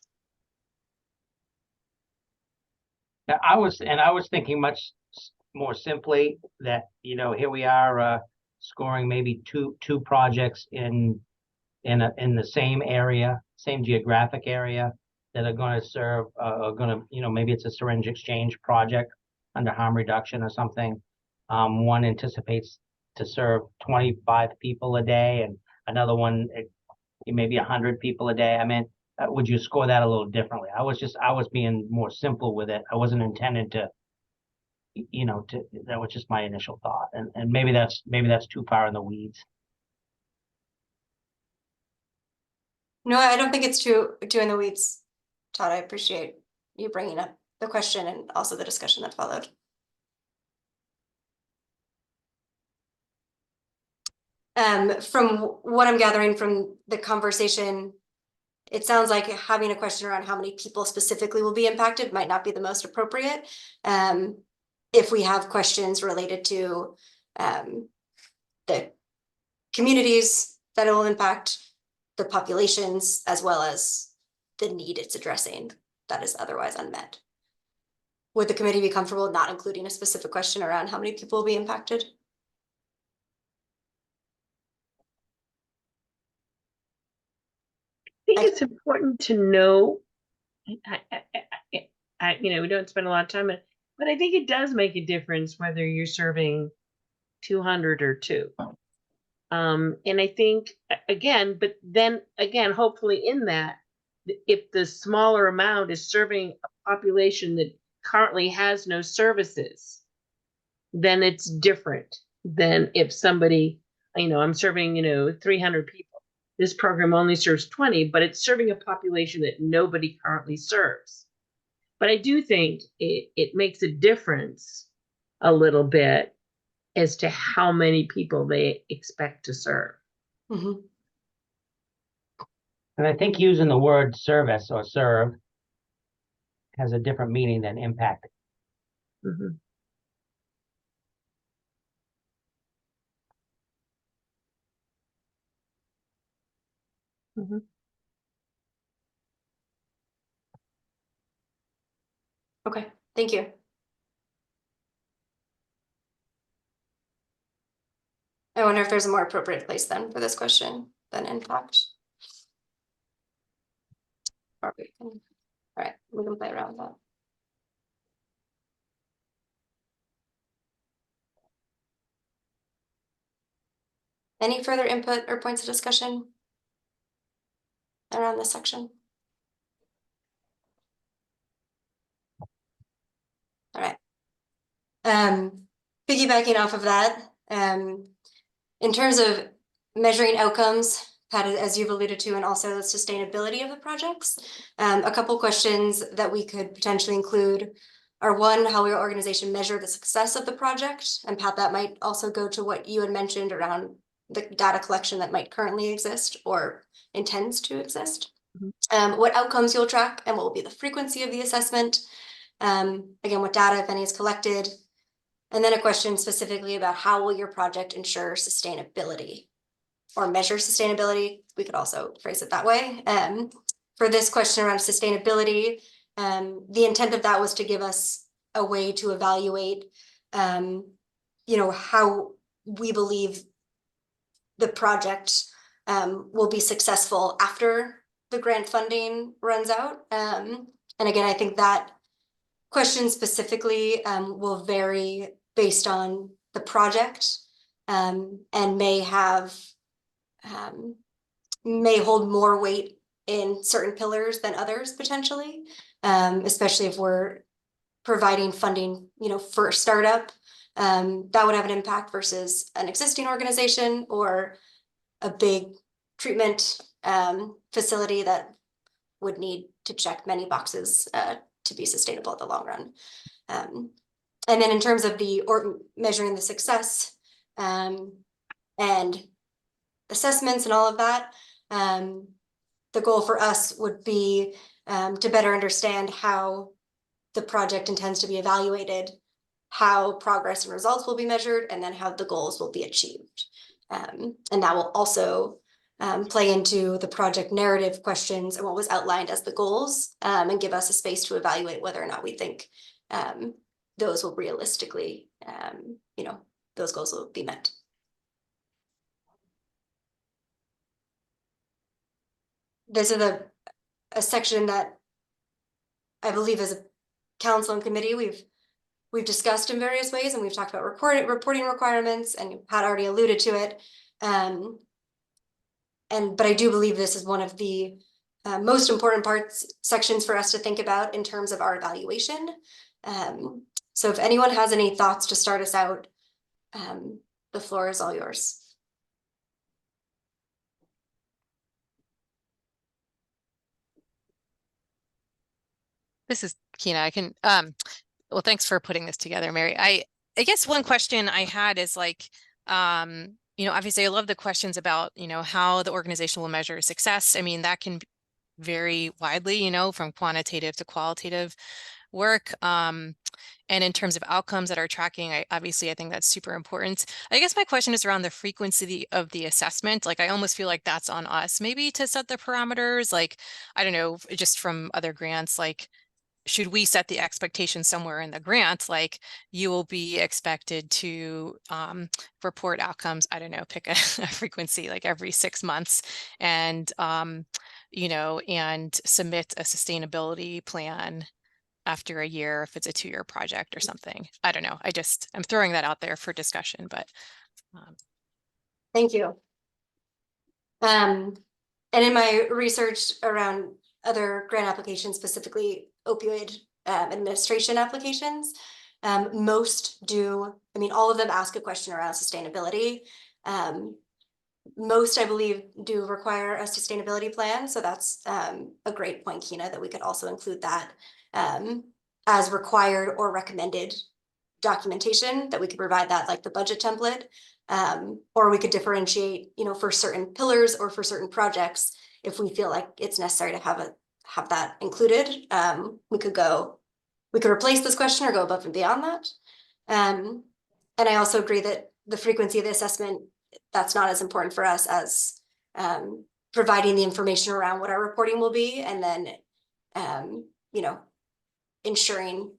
Now, I was thinking much more simply that, you know, here we are scoring maybe two projects in the same area, same geographic area that are going to serve, you know, maybe it's a syringe exchange project under harm reduction or something. One anticipates to serve 25 people a day, and another one maybe 100 people a day. I mean, would you score that a little differently? I was being more simple with it. I wasn't intended to, you know, that was just my initial thought, and maybe that's too far in the weeds. No, I don't think it's too in the weeds, Todd. I appreciate you bringing up the question and also the discussion that followed. From what I'm gathering from the conversation, it sounds like having a question around how many people specifically will be impacted might not be the most appropriate. If we have questions related to the communities that it will impact, the populations, as well as the need it's addressing that is otherwise unmet. Would the committee be comfortable not including a specific question around how many people will be impacted? I think it's important to know, we don't spend a lot of time, but But I think it does make a difference whether you're serving 200 or 2. And I think again, but then again, hopefully in that, if the smaller amount is serving a population that currently has no services, then it's different than if somebody, I'm serving, 300 people. This program only serves 20, but it's serving a population that nobody currently serves. But I do think it makes a difference a little bit as to how many people they expect to serve. Mhm. And I think using the word service or serve has a different meaning than impact. Mhm. Mhm. Okay, thank you. I wonder if there's a more appropriate place then for this question than impact. Or we can, all right, we can play around with that. Any further input or points of discussion around this section? All right. Piggybacking off of that, in terms of measuring outcomes, Pat, as you've alluded to, and also the sustainability of the projects, a couple questions that we could potentially include are one, how will your organization measure the success of the project? And Pat, that might also go to what you had mentioned around the data collection that might currently exist or intends to exist. What outcomes you'll track and what will be the frequency of the assessment. Again, what data, if any, is collected. And then a question specifically about how will your project ensure sustainability or measure sustainability? We could also phrase it that way. For this question around sustainability, the intent of that was to give us a way to evaluate, how we believe the project will be successful after the grant funding runs out. And again, I think that question specifically will vary based on the project and may hold more weight in certain pillars than others potentially, especially if we're providing funding, for a startup, that would have an impact versus an existing organization or a big treatment facility that would need to check many boxes to be sustainable in the long run. And then in terms of measuring the success and assessments and all of that, the goal for us would be to better understand how the project intends to be evaluated, how progress and results will be measured, and then how the goals will be achieved. And that will also play into the project narrative questions and what was outlined as the goals, and give us a space to evaluate whether or not we think those will realistically, those goals will be met. This is a section that I believe as a council and committee we've discussed in various ways, and we've talked about reporting requirements, and Pat already alluded to it. But I do believe this is one of the most important sections for us to think about in terms of our evaluation. So if anyone has any thoughts to start us out, the floor is all yours. This is Kina. I can, well, thanks for putting this together, Mary. I guess one question I had is like, obviously I love the questions about, how the organization will measure success. I mean, that can vary widely, from quantitative to qualitative work. And in terms of outcomes that are tracking, I think that's super important. I guess my question is around the frequency of the assessment. Like, I almost feel like that's on us maybe to set the parameters. Like, I don't know, just from other grants, like, should we set the expectation somewhere in the grant, like you will be expected to report outcomes, I don't know, pick a frequency like every 6 months, and and submit a sustainability plan after a year if it's a 2-year project or something. I don't know. I'm throwing that out there for discussion, but Thank you. And in my research around other grant applications, specifically opioid administration applications, most do, I mean, all of them ask a question around sustainability. Most, I believe, do require a sustainability plan. So that's a great point, Kina, that we could also include that as required or recommended documentation, that we could provide that like the budget template. Or we could differentiate, you know, for certain pillars or for certain projects, if we feel like it's necessary to have that included. We could replace this question or go above and beyond that. And I also agree that the frequency of the assessment, that's not as important for us as providing the information around what our reporting will be, and then you know, ensuring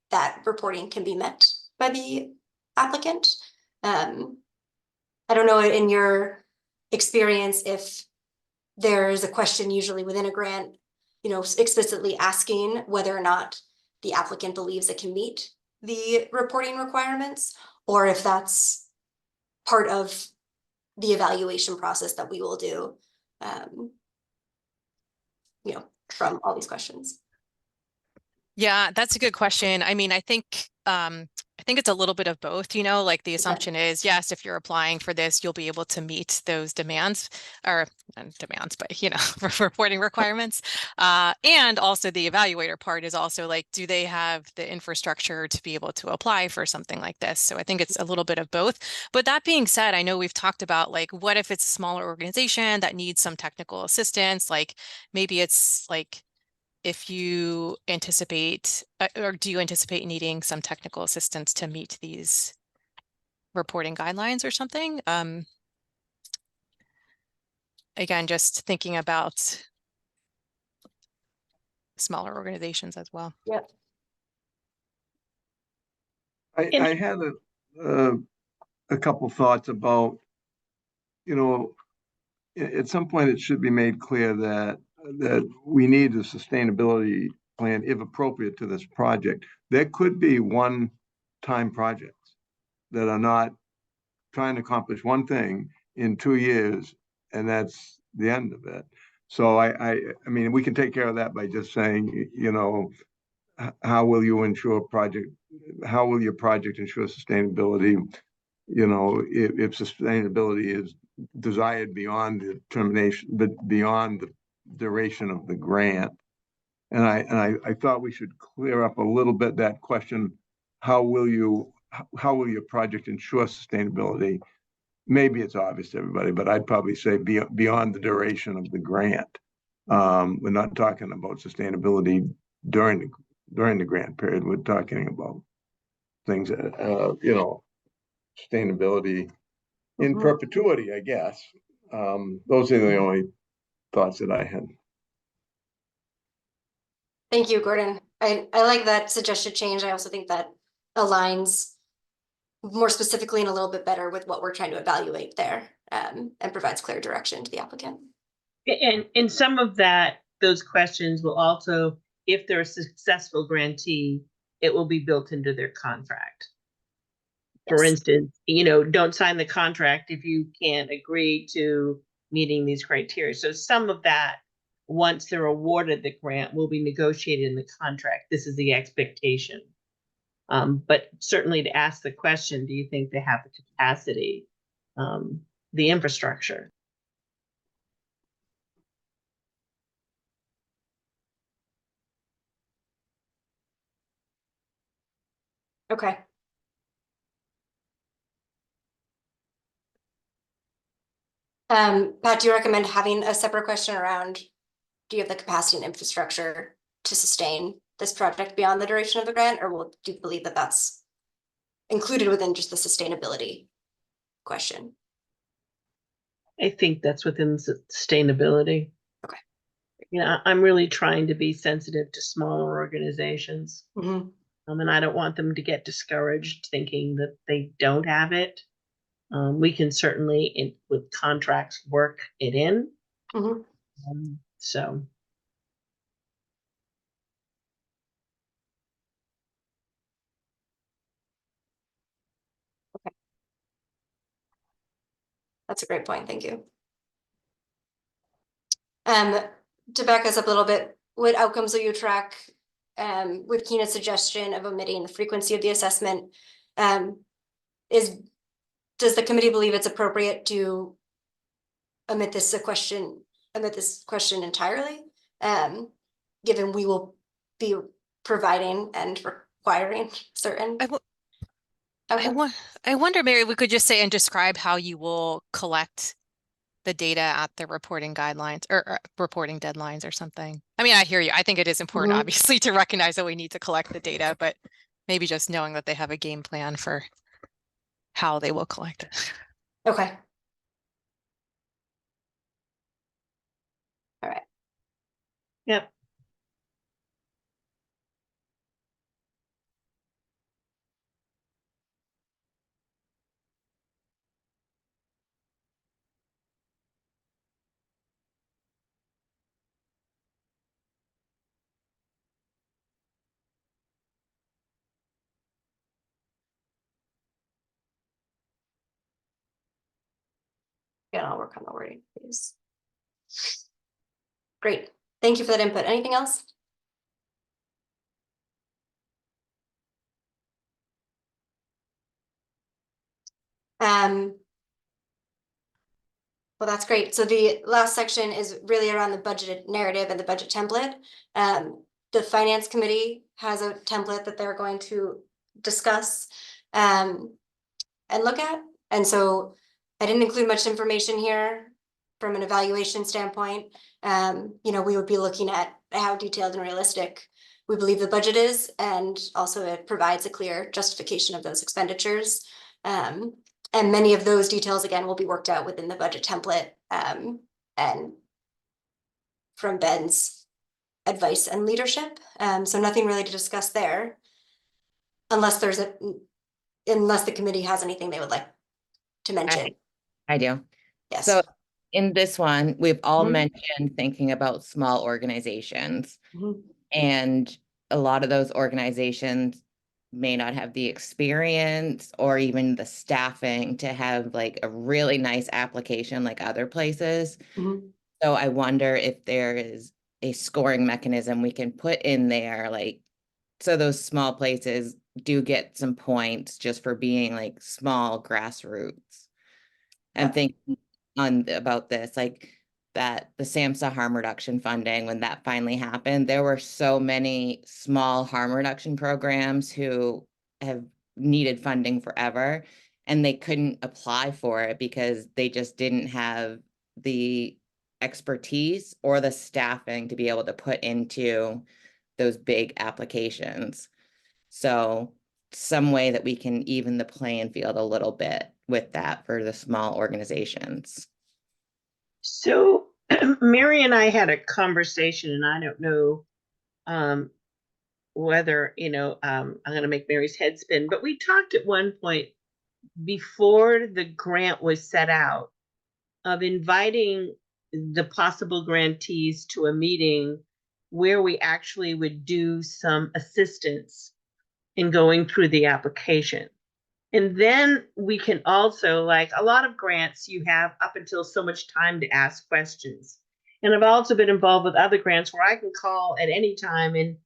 that reporting can be met by the applicant. I don't know, in your experience, if there's a question usually within a grant, you know, explicitly asking whether or not the applicant believes it can meet the reporting requirements, or if that's part of the evaluation process that we will do, you know, from all these questions. yeah, that's a good question. I mean, I think it's a little bit of both, you know, like the assumption is, yes, if you're applying for this, you'll be able to meet those demands, or not demands, but, you know, reporting requirements. And also the evaluator part is also like, do they have the infrastructure to be able to apply for something like this? So I think it's a little bit of both. But that being said, I know we've talked about like, what if it's a smaller organization that needs some technical assistance? Like maybe it's like, if you anticipate, or do you anticipate needing some technical assistance to meet these reporting guidelines or something? Again, just thinking about smaller organizations as well. Yep. I had a couple thoughts about, you know, at some point it should be made clear that we need a sustainability plan if appropriate to this project. There could be one-time projects that are not trying to accomplish one thing in 2 years, and that's the end of it. So I mean, we can take care of that by just saying, you know, how will your project ensure sustainability? You know, if sustainability is desired beyond the termination, but beyond the duration of the grant. And I thought we should clear up a little bit that question. How will your project ensure sustainability? Maybe it's obvious to everybody, but I'd probably say beyond the duration of the grant. We're not talking about sustainability during the grant period. We're talking about things that, you know, sustainability in perpetuity, I guess. Those are the only thoughts that I had. Thank you, Gordon. I like that suggested change. I also think that aligns more specifically and a little bit better with what we're trying to evaluate there, and provides clear direction to the applicant. And some of those questions will also, if they're a successful grantee, it will be built into their contract. For instance, you know, don't sign the contract if you can't agree to meeting these criteria. So some of that, once they're awarded the grant, will be negotiated in the contract. This is the expectation. But certainly to ask the question, do you think they have the capacity, the infrastructure? Okay. Pat, do you recommend having a separate question around, do you have the capacity and infrastructure to sustain this project beyond the duration of the grant, or do you believe that that's included within just the sustainability question? I think that's within sustainability. Okay. You know, I'm really trying to be sensitive to smaller organizations. And I don't want them to get discouraged thinking that they don't have it. We can certainly, with contracts, work it in. So. That's a great point. Thank you. To back us up a little bit, what outcomes will you track with Keena's suggestion of omitting the frequency of the assessment? Does the committee believe it's appropriate to omit this question entirely? Given we will be providing and requiring certain. I wonder, Mary, we could just say and describe how you will collect the data at the reporting guidelines or reporting deadlines or something. I mean, I hear you. I think it is important, Mhm. obviously, to recognize that we need to collect the data, but maybe just knowing that they have a game plan for how they will collect it. Okay. All right. Yep. Yeah, I'll work on the wording, please. Great. Thank you for that input. Anything else? Well, that's great. So the last section is really around the budget narrative and the budget template. The finance committee has a template that they're going to discuss and look at. And so I didn't include much information here from an evaluation standpoint. We would be looking at how detailed and realistic we believe the budget is, and also it provides a clear justification of those expenditures. And many of those details, again, will be worked out within the budget template and from Ben's advice and leadership. So nothing really to discuss there, unless the committee has anything they would like to mention. I do. Yes. So in this one, we've all Mhm. mentioned thinking about small organizations. Mhm. And a lot of those organizations may not have the experience or even the staffing to have like a really nice application like other places. Mhm. So I wonder if there is a scoring mechanism we can put in there, like, so those small places do get some points just for being like small grassroots. I'm thinking about this, like that the SAMHSA harm reduction funding, when that finally happened, there were so many small harm reduction programs who have needed funding forever, and they couldn't apply for it because they just didn't have the expertise or the staffing to be able to put into those big applications. So some way that we can even the playing field a little bit with that for the small organizations. So Mary and I had a conversation, and I don't know whether, I'm going to make Mary's head spin, but we talked at one point before the grant was set out of inviting the possible grantees to a meeting where we actually would do some assistance in going through the application. And then we can also, like a lot of grants, you have up until so much time to ask questions. And I've also been involved with other grants where I can call at any time, and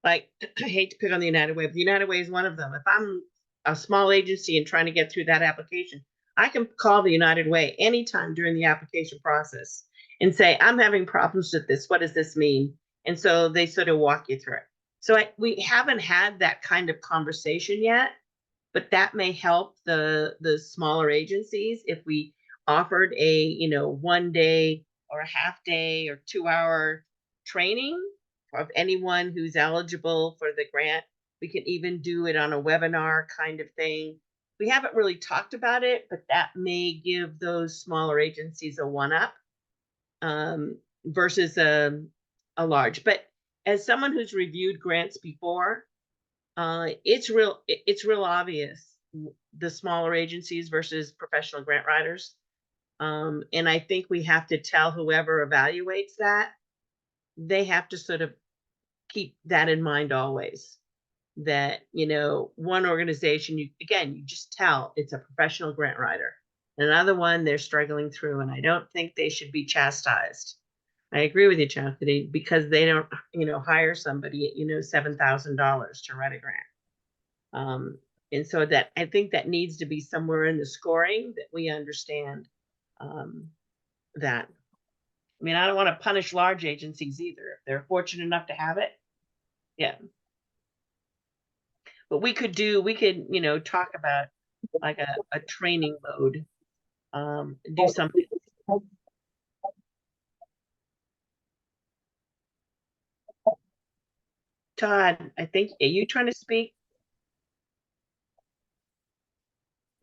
like, I hate to pick on the United Way, but the United Way is one of them. If I'm a small agency and trying to get through that application, I can call the United Way anytime during the application process and say, I'm having problems with this. What does this mean? And so they sort of walk you through it. So we haven't had that kind of conversation yet, but that may help the smaller agencies if we offered a 1 day or a half day or 2-hour training of anyone who's eligible for the grant. We can even do it on a webinar kind of thing. We haven't really talked about it, but that may give those smaller agencies a one-up versus a large. But as someone who's reviewed grants before, it's real obvious, the smaller agencies versus professional grant writers. And I think we have to tell whoever evaluates that, they have to sort of keep that in mind always. That, one organization, you just tell it's a professional grant writer. Another one they're struggling through, and I don't think they should be chastised. I agree with you, Chastity, because they don't, hire somebody at, $7,000 to write a grant. And so that I think that needs to be somewhere in the scoring that we understand that. I mean, I don't want to punish large agencies either. If they're fortunate enough to have it, yeah. But we could, talk about like a training mode, do something. Todd, I think, are you trying to speak?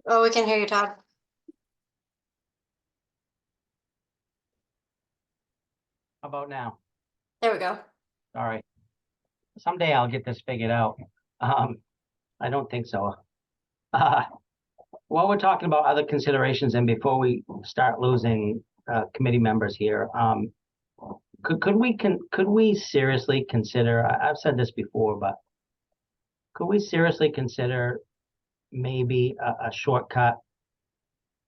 Oh, we can hear you, Todd. How about now? There we go. All right. Someday I'll get this figured out. I don't think so. While we're talking about other considerations and before we start losing committee members here, could we seriously consider, I've said this before, but could we seriously consider maybe a shortcut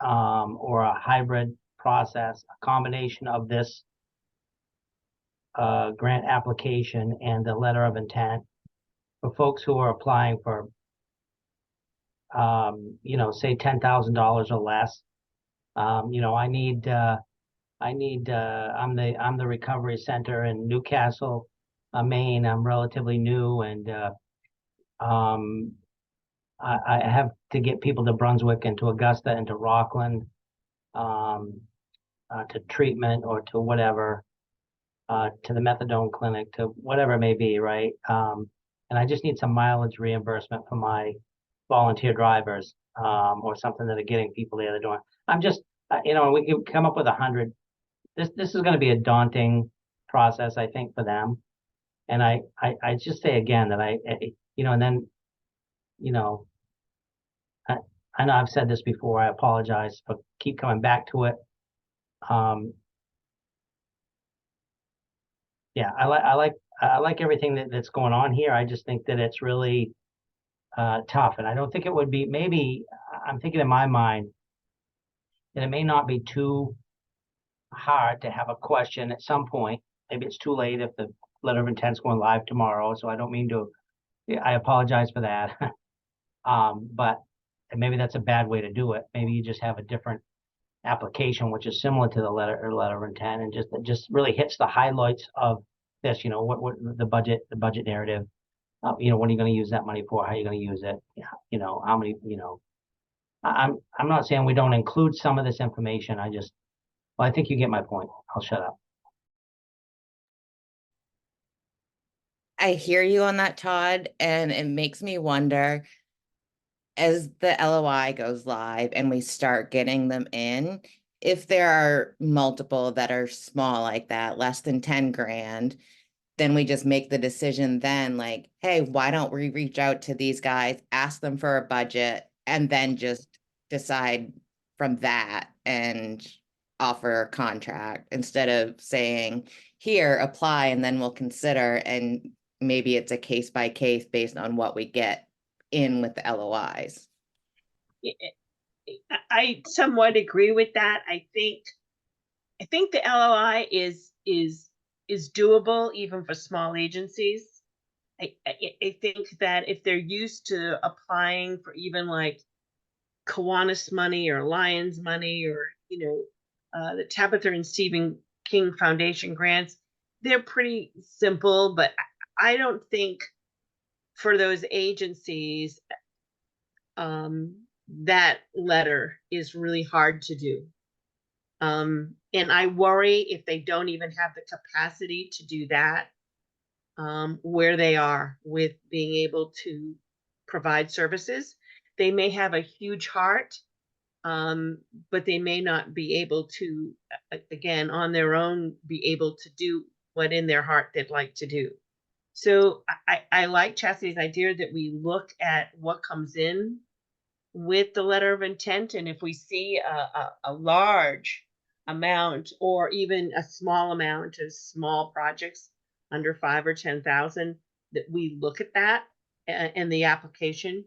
or a hybrid process, a combination of this grant application and the letter of intent for folks who are applying for, say $10,000 or less? I'm the recovery center in Newcastle, Maine. I'm relatively new, and I have to get people to Brunswick and to Augusta and to Rockland, to treatment or to whatever, to the methadone clinic, to whatever it may be, right? And I just need some mileage reimbursement for my volunteer drivers, or something that are getting people there. They're doing. I'm just, we can come up with 100. This is going to be a daunting process, I think, for them. And I just say again that and then, I know I've said this before. I apologize, but keep coming back to it. Yeah, I like everything that's going on here. I just think that it's really tough, and I don't think it would be. Maybe I'm thinking in my mind that it may not be too hard to have a question at some point. Maybe it's too late if the letter of intent's going live tomorrow. So I don't mean to. I apologize for that. But maybe that's a bad way to do it. Maybe you just have a different application, which is similar to the letter of intent, and just really hits the highlights of this. What the budget narrative. What are you going to use that money for? How are you going to use it? How many? I'm not saying we don't include some of this information. I think you get my point. I'll shut up. I hear you on that, Todd, and it makes me wonder, as the LOI goes live and we start getting them in, if there are multiple that are small like that, less than 10 grand, then we just make the decision then, like, hey, why don't we reach out to these guys, ask them for a budget, and then just decide from that and offer a contract, instead of saying, here, apply, and then we'll consider, and maybe it's a case by case based on what we get in with the LOIs. I somewhat agree with that. I think the LOI is doable even for small agencies. I think that if they're used to applying for even like Kiwanis money or Lions money, or the Tabitha and Stephen King Foundation grants, they're pretty simple. But I don't think for those agencies that letter is really hard to do. And I worry if they don't even have the capacity to do that, where they are with being able to provide services. They may have a huge heart, but they may not be able to, again, on their own, be able to do what in their heart they'd like to do. So I like Chastity's idea that we look at what comes in with the letter of intent, and if we see a large amount or even a small amount of small projects under 5 or 10,000, that we look at that and the application,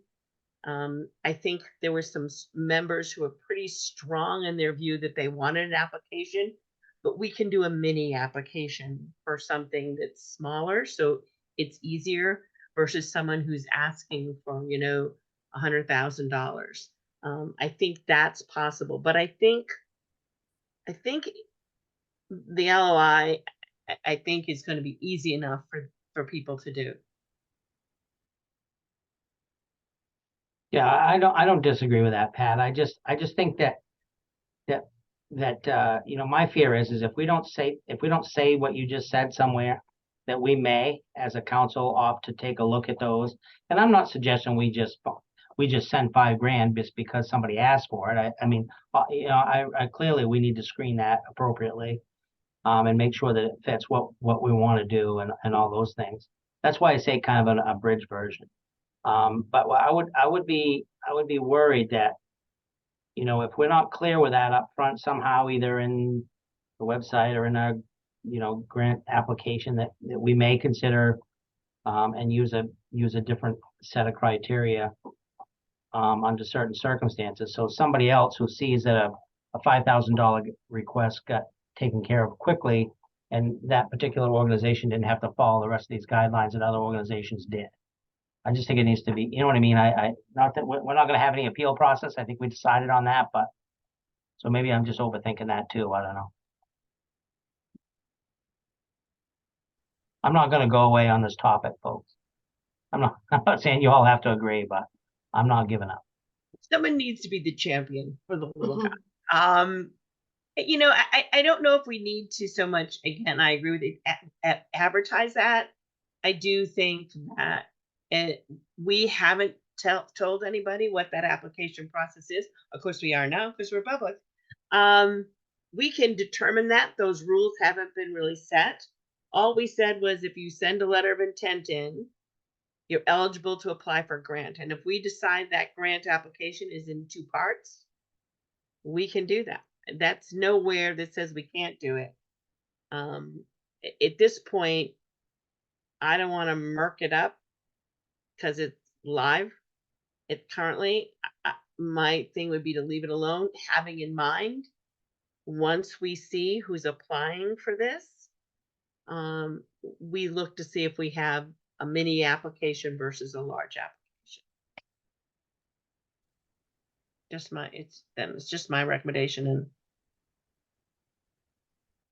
I think there were some members who were pretty strong in their view that they wanted an application, but we can do a mini application for something that's smaller, so it's easier versus someone who's asking for, $100,000. I think that's possible, but I think the LOI, I think is going to be easy enough for people to do. Yeah, I don't disagree with that, Pat. I just think that my fear is if we don't say what you just said somewhere, that we may, as a council, opt to take a look at those. And I'm not suggesting we just send $5,000 just because somebody asked for it. I mean, I clearly we need to screen that appropriately, and make sure that it fits what we want to do and all those things. That's why I say kind of a bridge version. But I would be worried that, if we're not clear with that up front somehow, either in the website or in our, grant application, that we may consider, and use a different set of criteria, under certain circumstances. So somebody else who sees that a $5,000 request got taken care of quickly, and that particular organization didn't have to follow the rest of these guidelines that other organizations did. I just think it needs to be, you know what I mean? Not that we're not going to have any appeal process. I think we decided on that, but so maybe I'm just overthinking that too. I don't know. I'm not going to go away on this topic, folks. I'm not saying you all have to agree, but I'm not giving up. Someone needs to be the champion for the little guy. I don't know if we need to so much. Again, I agree with it. Advertise that. I do think that we haven't told anybody what that application process is. Of course, we are now because we're public. We can determine that. Those rules haven't been really set. All we said was if you send a letter of intent in, you're eligible to apply for a grant. And if we decide that grant application is in 2 parts, we can do that. That's nowhere that says we can't do it. At this point, I don't want to murk it up because it's live. My thing would be to leave it alone, having in mind, once we see who's applying for this, we look to see if we have a mini application versus a large application. It's just my recommendation.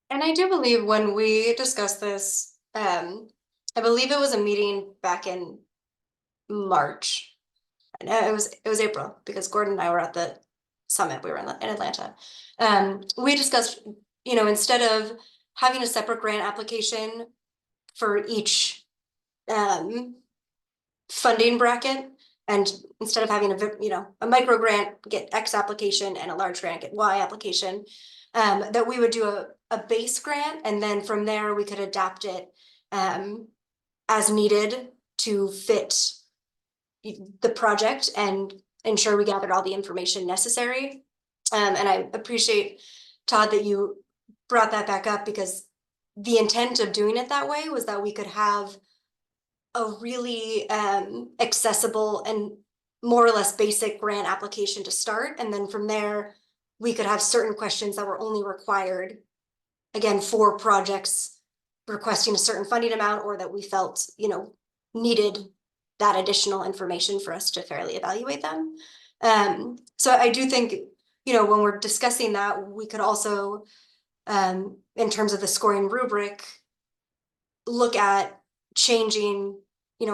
And I do believe when we discussed this, I believe it was a meeting back in March. No, it was April because Gordon and I were at the summit. We were in Atlanta. We discussed, instead of having a separate grant application for each funding bracket, and instead of having a micro grant get X application and a large grant get Y application, that we would do a base grant, and then from there we could adapt it as needed to fit the project and ensure we gathered all the information necessary. And I appreciate, Todd, that you brought that back up, because the intent of doing it that way was that we could have a really accessible and more or less basic grant application to start. And then from there, we could have certain questions that were only required, again, for projects requesting a certain funding amount, or that we felt, needed that additional information for us to fairly evaluate them. So I do think, when we're discussing that, we could also, in terms of the scoring rubric, look at changing,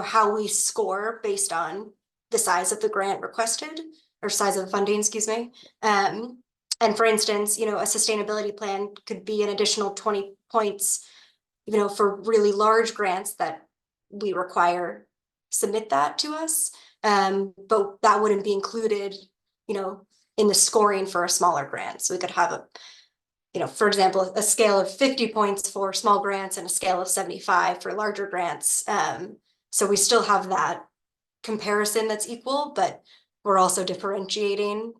how we score based on the size of the grant requested, or size of the funding, excuse me. And for instance, a sustainability plan could be an additional 20 points, for really large grants that we require submit that to us. But that wouldn't be included, in the scoring for a smaller grant. So we could have for example, a scale of 50 points for small grants and a scale of 75 for larger grants. So we still have that comparison that's equal, but we're also differentiating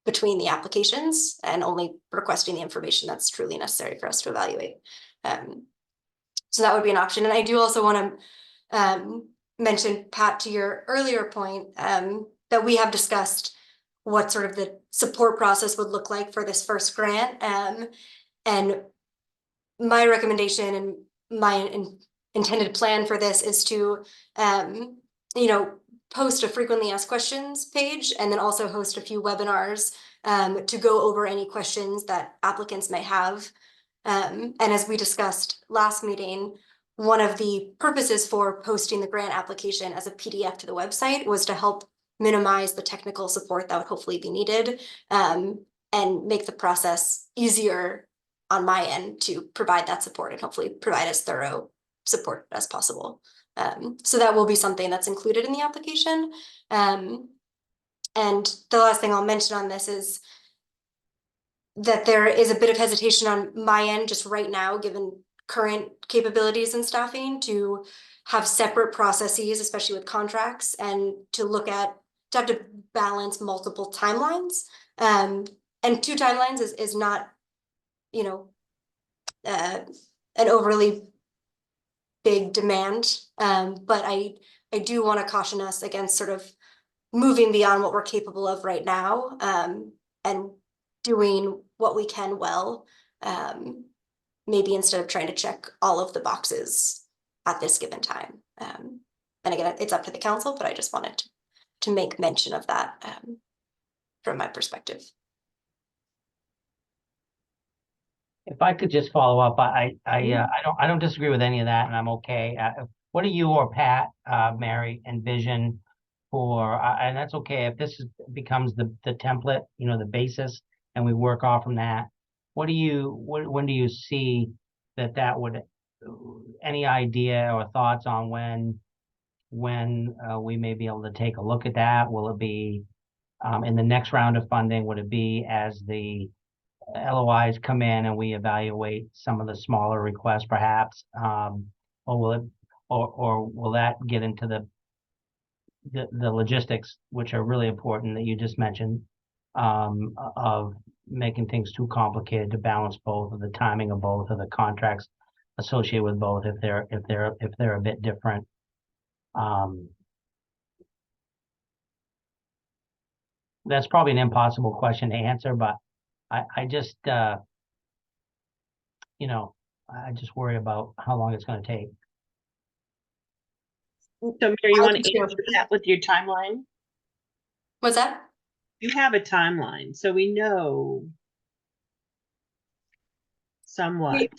between the applications and only requesting the information that's truly necessary for us to evaluate. So that would be an option. And I do also want to mention, Pat, to your earlier point, that we have discussed what sort of the support process would look like for this first grant. And my recommendation and my intended plan for this is to, post a frequently asked questions page, and then also host a few webinars to go over any questions that applicants may have. And as we discussed last meeting, one of the purposes for posting the grant application as a PDF to the website was to help minimize the technical support that would hopefully be needed, and make the process easier on my end to provide that support and hopefully provide as thorough support as possible. So that will be something that's included in the application. And the last thing I'll mention on this is that there is a bit of hesitation on my end just right now, given current capabilities and staffing, to have separate processes, especially with contracts, and to have to balance multiple timelines. And 2 timelines is not, an overly big demand. But I do want to caution us against sort of moving beyond what we're capable of right now, and doing what we can well, maybe instead of trying to check all of the boxes at this given time. And again, it's up to the council, but I just wanted to make mention of that from my perspective. If I could just follow up, I don't disagree with any of that, and I'm okay. What do you or Pat, Mary, envision for, and that's okay if this becomes the template, the basis, and we work off from that. When do you see that would, any idea or thoughts on when we may be able to take a look at that? Will it be in the next round of funding? Would it be as the LOIs come in and we evaluate some of the smaller requests perhaps, or will that get into the logistics, which are really important, that you just mentioned, of making things too complicated to balance both, of the timing of both, of the contracts associated with both, if they're a bit different. That's probably an impossible question to answer, but I just I just worry about how long it's going to take. So Mary, you want to answer that with your timeline? What's that? You have a timeline, so we know somewhat.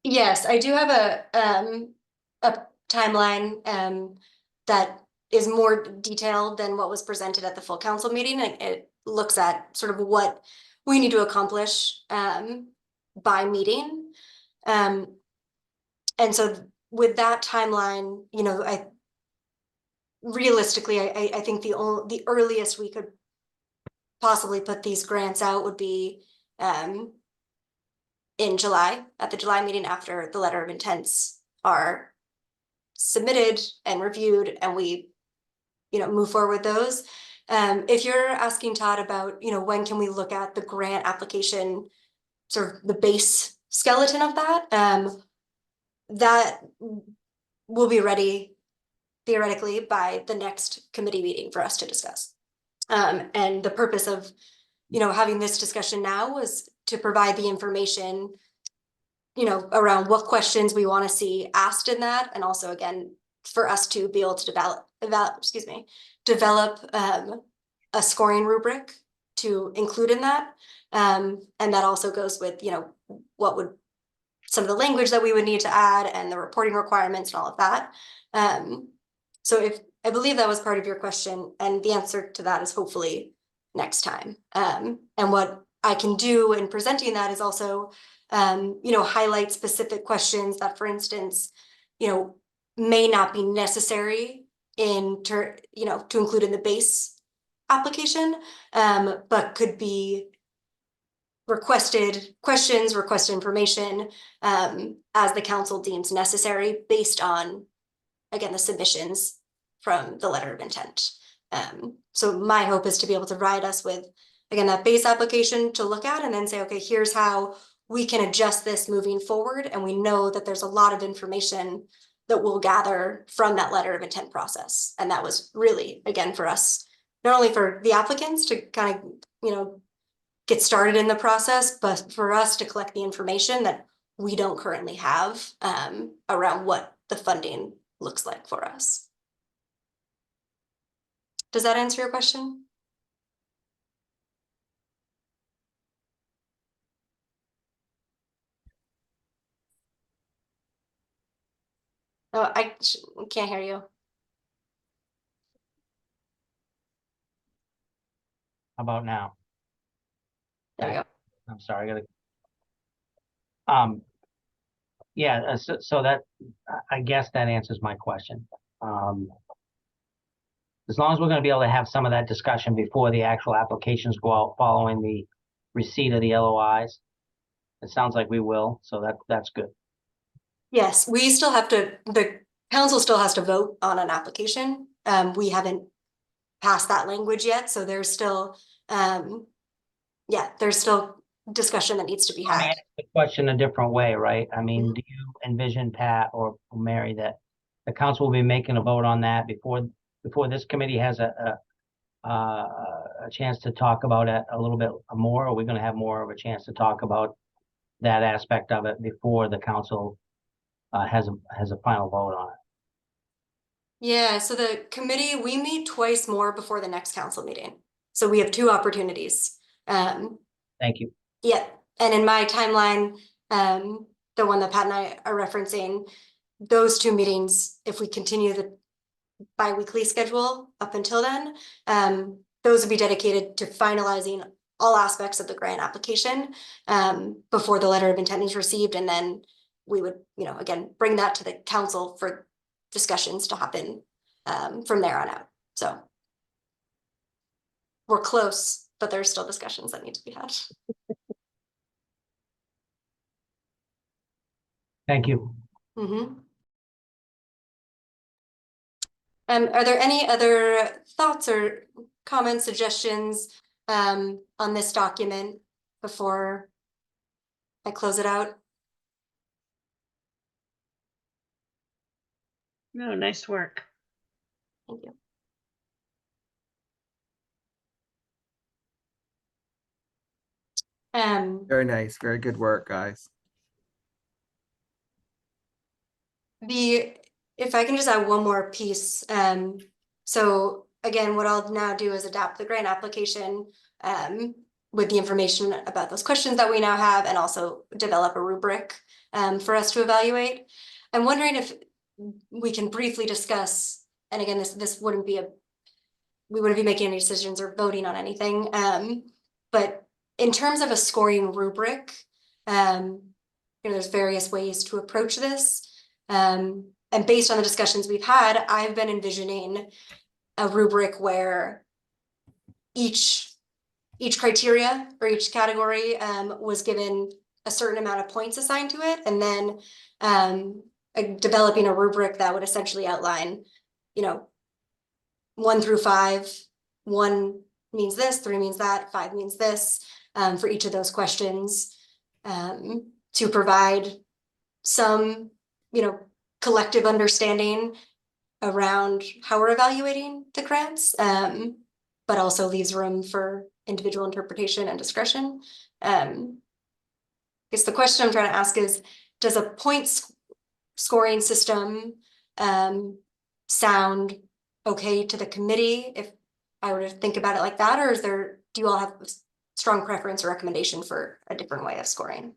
Yes, I do have a timeline that is more detailed than what was presented at the full council meeting. It looks at sort of what we need to accomplish by meeting. And so with that timeline, realistically, I think the earliest we could possibly put these grants out would be in July, at the July meeting, after the letter of intents are submitted and reviewed, and we move forward with those. If you're asking Todd about when can we look at the grant application, sort of the base skeleton of that, that will be ready theoretically by the next committee meeting for us to discuss. And the purpose of having this discussion now was to provide the information around what questions we want to see asked in that, and also again for us to be able to develop a scoring rubric to include in that, and that also goes with what would some of the language that we would need to add and the reporting requirements and all of that. So if I believe that was part of your question, and the answer to that is hopefully next time. And what I can do in presenting that is also highlight specific questions that, for instance, may not be necessary to include in the base application, but could be requested information as the council deems necessary based on, again, the submissions from the letter of intent. So my hope is to be able to provide us with, again, that base application to look at, and then say, okay, here's how we can adjust this moving forward. And we know that there's a lot of information that we'll gather from that letter of intent process. And that was really, again, for us, not only for the applicants to kind of, get started in the process, but for us to collect the information that we don't currently have around what the funding looks like for us. Does that answer your question? Oh, I can't hear you. How about now? There we go. I'm sorry, I gotta. Yeah, so that, I guess that answers my question. As long as we're gonna be able to have some of that discussion before the actual applications go out following the receipt of the LOIs. It sounds like we will, so that's good. Yes, we still have to, the council still has to vote on an application. We haven't passed that language yet, so there's still, there's still discussion that needs to be Let me had. ask the question a different way, right? I mean, Mhm. do you envision, Pat or Mary, that the council will be making a vote on that before this committee has a chance to talk about it a little bit more? Or are we gonna have more of a chance to talk about that aspect of it before the council has a final vote on it? Yeah, so the committee, we meet twice more before the next council meeting. So we have 2 opportunities. Thank you. Yeah, and in my timeline, the one that Pat and I are referencing, those 2 meetings, if we continue the bi-weekly schedule up until then, those would be dedicated to finalizing all aspects of the grant application before the letter of intent is received, and then we would, again, bring that to the council for discussions to happen from there on out. So we're close, but there's still discussions that need to be had. Thank you. Mm-hmm. Are there any other thoughts or comments, suggestions on this document before I close it out? No, nice work. Thank you. Very nice. Very good work, guys. If I can just add one more piece, so again, what I'll now do is adapt the grant application with the information about those questions that we now have, and also develop a rubric for us to evaluate. I'm wondering if we can briefly discuss, and again, this wouldn't be we wouldn't be making any decisions or voting on anything, but in terms of a scoring rubric, there's various ways to approach this. And based on the discussions we've had, I've been envisioning a rubric where each criteria or each category was given a certain amount of points assigned to it, and then developing a rubric that would essentially outline, 1 through 5, 1 means this, 3 means that, 5 means this, for each of those questions, to provide some, collective understanding around how we're evaluating the grants, but also leaves room for individual interpretation and discretion. I guess the question I'm trying to ask is, does a points scoring system sound okay to the committee if I were to think about it like that, or do you all have a strong preference or recommendation for a different way of scoring?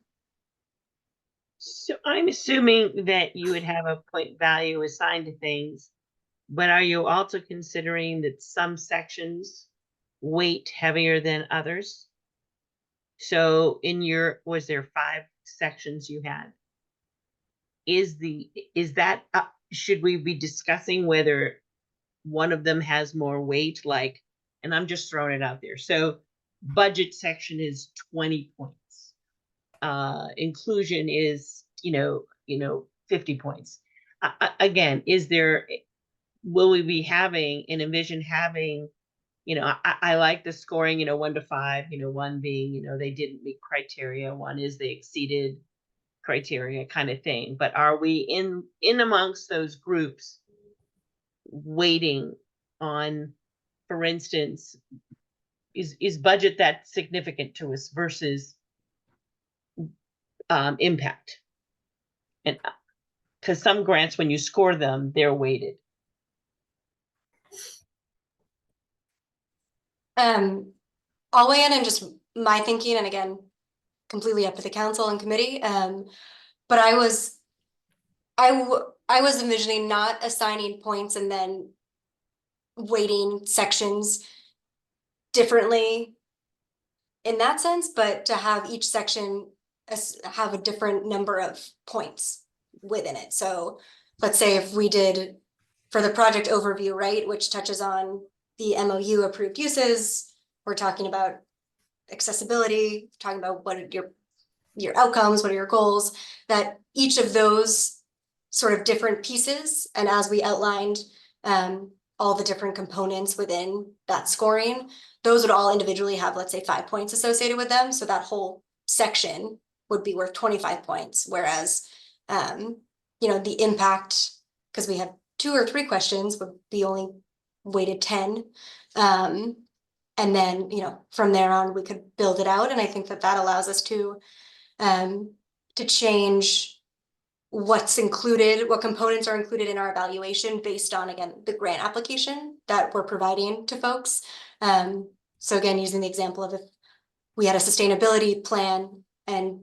So I'm assuming that you would have a point value assigned to things, but are you also considering that some sections weight heavier than others? So was there 5 sections you had? Should we be discussing whether one of them has more weight, and I'm just throwing it out there. So budget section is 20 points. Inclusion is, 50 points. Again, will we be having and envision having, I like the scoring, 1 to 5, 1 being, they didn't meet criteria, 1 is they exceeded criteria kind of thing, but are we in amongst those groups waiting on, for instance, is budget that significant to us versus impact? And because some grants, when you score them, they're weighted. I'll weigh in and just my thinking, and again, completely up to the council and committee. But I was envisioning not assigning points and then weighting sections differently in that sense, but to have each section have a different number of points within it. So let's say if we did for the project overview, right, which touches on the MOU approved uses, we're talking about accessibility, talking about what are your outcomes, what are your goals, that each of those sort of different pieces, and as we outlined all the different components within that scoring, those would all individually have, let's say, 5 points associated with them. So that whole section would be worth 25 points. Whereas, the impact, because we have 2 or 3 questions, would be only weighted 10. And then, from there on, we could build it out. And I think that allows us to change what's included, what components are included in our evaluation based on, again, the grant application that we're providing to folks. So again, using the example of if we had a sustainability plan and,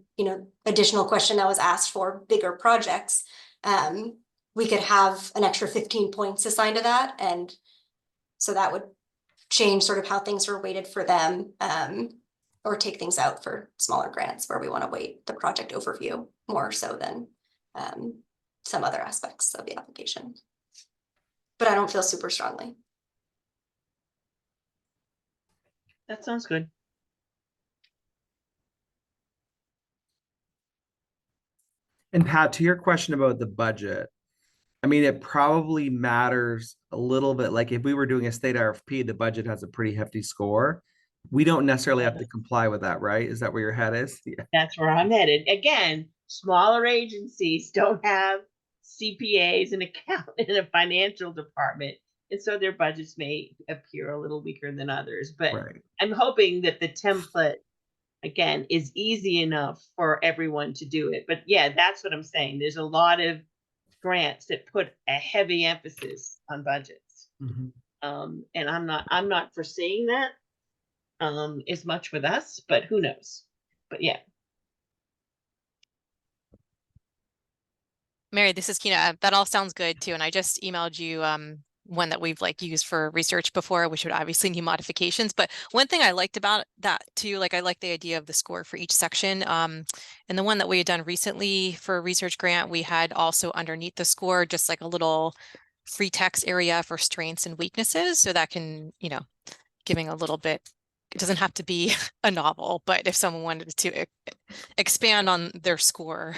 additional question that was asked for bigger projects, we could have an extra 15 points assigned to that. And so that would change sort of how things are weighted for them, or take things out for smaller grants where we want to weight the project overview more so than some other aspects of the application. But I don't feel super strongly. That sounds good. And Pat, to your question about the budget, I mean, it probably matters a little bit. Like if we were doing a state RFP, the budget has a pretty hefty score. We don't necessarily have to comply with that, right? Is that where your head is? Yeah. That's where I'm headed. Again, smaller agencies don't have CPAs and a financial department. And so their budgets may appear a little weaker than others. But Right. I'm hoping that the template, again, is easy enough for everyone to do it. But yeah, that's what I'm saying. There's a lot of grants that put a heavy emphasis on budgets. Mhm. And I'm not foreseeing that as much with us, but who knows? But yeah. Mary, this is Kina. That all sounds good too. And I just emailed you one that we've used for research before, which would obviously need modifications. But one thing I liked about that too, I like the idea of the score for each section. And the one that we had done recently for a research grant, we had also underneath the score, just like a little free text area for strengths and weaknesses. So that can, giving a little bit, it doesn't have to be a novel, but if someone wanted to expand on their score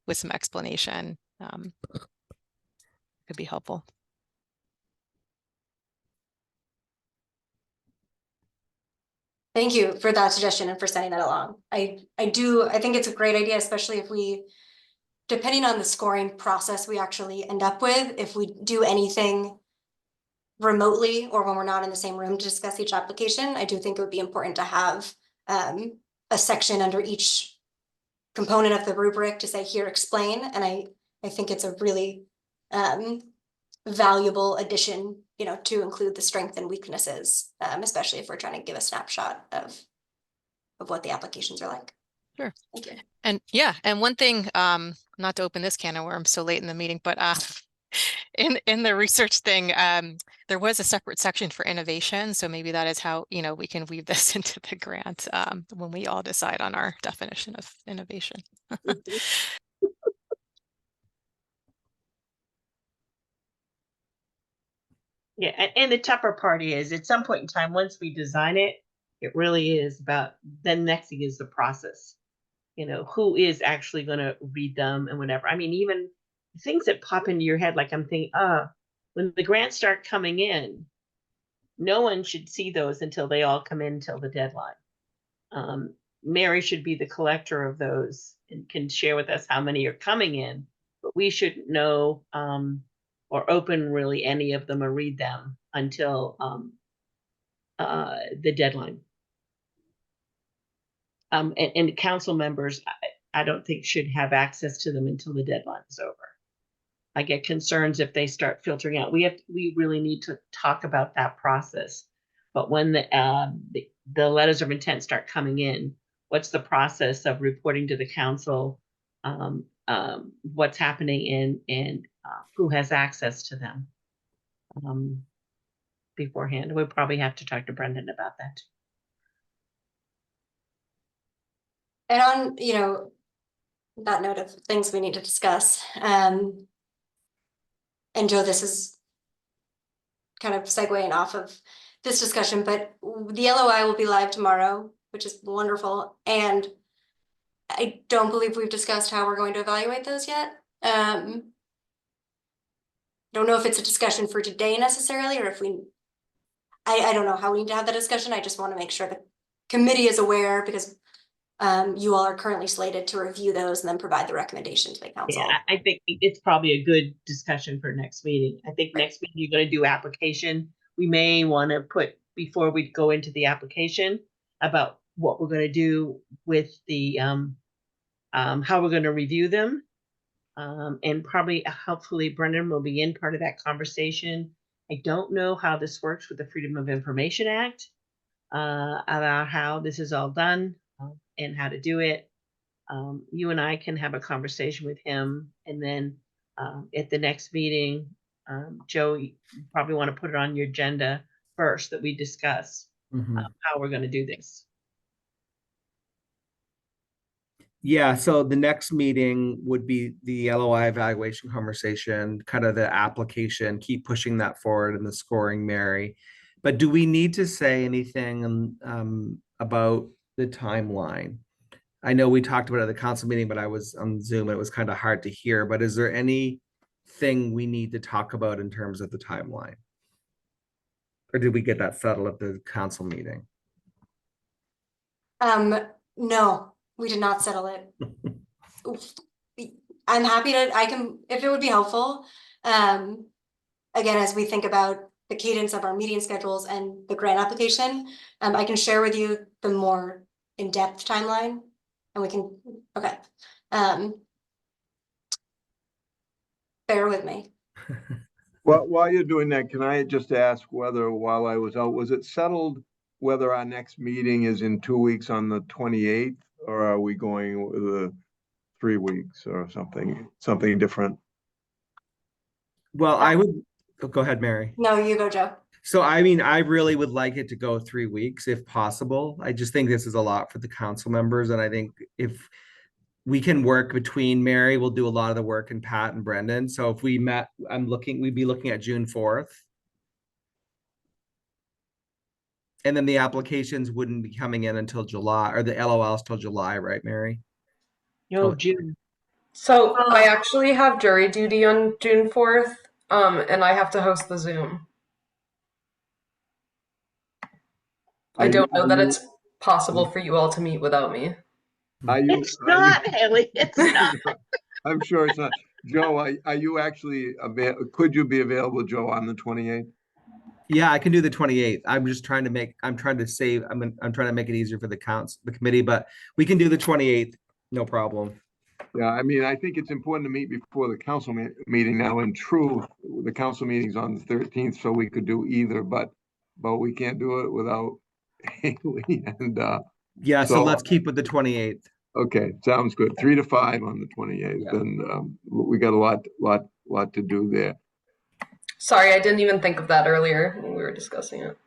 with some explanation, could be helpful. Thank you for that suggestion and for sending that along. I think it's a great idea, especially if we, depending on the scoring process we actually end up with, if we do anything remotely or when we're not in the same room to discuss each application, I do think it would be important to have a section under each component of the rubric to say, here, explain. And I think it's a really valuable addition, to include the strengths and weaknesses, especially if we're trying to give a snapshot of what the applications are like. Sure. Thank you. And yeah, and one thing, not to open this can of worms so late in the meeting, but in the research thing, there was a separate section for innovation. So maybe that is how, we can weave this into the grant when we all decide on our definition of innovation. Yeah, and the tougher part is at some point in time, once we design it, it really is about, then next thing is the process. Who is actually going to read them and whatever. I mean, even things that pop into your head, like I'm thinking, when the grants start coming in, no one should see those until they all come in till the deadline. Mary should be the collector of those and can share with us how many are coming in, but we shouldn't know or open really any of them or read them until the deadline. And council members, I don't think should have access to them until the deadline is over. I get concerns if they start filtering out. We really need to talk about that process. But when the letters of intent start coming in, what's the process of reporting to the council? What's happening and who has access to them beforehand? We'll probably have to talk to Brendan about that. And on, you know, that note of things we need to discuss, and Joe, this is kind of segueing off of this discussion, but the LOI will be live tomorrow, which is wonderful. And I don't believe we've discussed how we're going to evaluate those yet. Don't know if it's a discussion for today necessarily, or if I don't know how we need to have that discussion. I just want to make sure the committee is aware, because you all are currently slated to review those and then provide the recommendation to the council. Yeah, I think it's probably a good discussion for next meeting. I think next meeting you're going to do application. We may want to put, before we go into the application, about what we're going to do with the how we're going to review them, and probably hopefully Brendan will be in part of that conversation. I don't know how this works with the Freedom of Information Act, about how this is all done and how to do it. You and I can have a conversation with him, and then at the next meeting, Joe, you probably want to put it on your agenda first, that we discuss how we're going to do this. Yeah, so the next meeting would be the LOI evaluation conversation, kind of the application, keep pushing that forward and the scoring, Mary. But do we need to say anything about the timeline? I know we talked about it at the council meeting, but I was on Zoom and it was kind of hard to hear. But is there anything we need to talk about in terms of the timeline? Or did we get that settled at the council meeting? No, we did not settle it. I'm happy to, if it would be helpful, again, as we think about the cadence of our meeting schedules and the grant application, I can share with you the more in-depth timeline, and we can, okay. Bear with me. Well, while you're doing that, can I just ask whether, while I was out, was it settled whether our next meeting is in 2 weeks on the 28th, or are we going with 3 weeks or something different? Well, I would go ahead, Mary. No, you go, Joe. So, I mean, I really would like it to go 3 weeks if possible. I just think this is a lot for the council members. And I think if we can work between Mary, we'll do a lot of the work, and Pat and Brendan. So if we met, we'd be looking at June 4th. And then the applications wouldn't be coming in until July, or the LOLs till July, right, Mary? No, June. So I actually have jury duty on June 4th, and I have to host the Zoom. I don't know that it's possible for you all to meet without me. It's not, Haley. It's not. I'm sure it's not. Joe, are you actually could you be available, Joe, on the 28th? Yeah, I can do the 28th. I'm just trying to make, I'm trying to make it easier for the committee, but we can do the 28th, no problem. Yeah, I mean, I think it's important to meet before the council meeting. Now, in truth, the council meeting's on the 13th, so we could do either, but we can't do it without Haley and yeah, so let's keep with the 28th. Okay, sounds good. 3 to 5 on the 28th, yeah. And we got a lot to do there. Sorry, I didn't even think of that earlier when we were discussing it.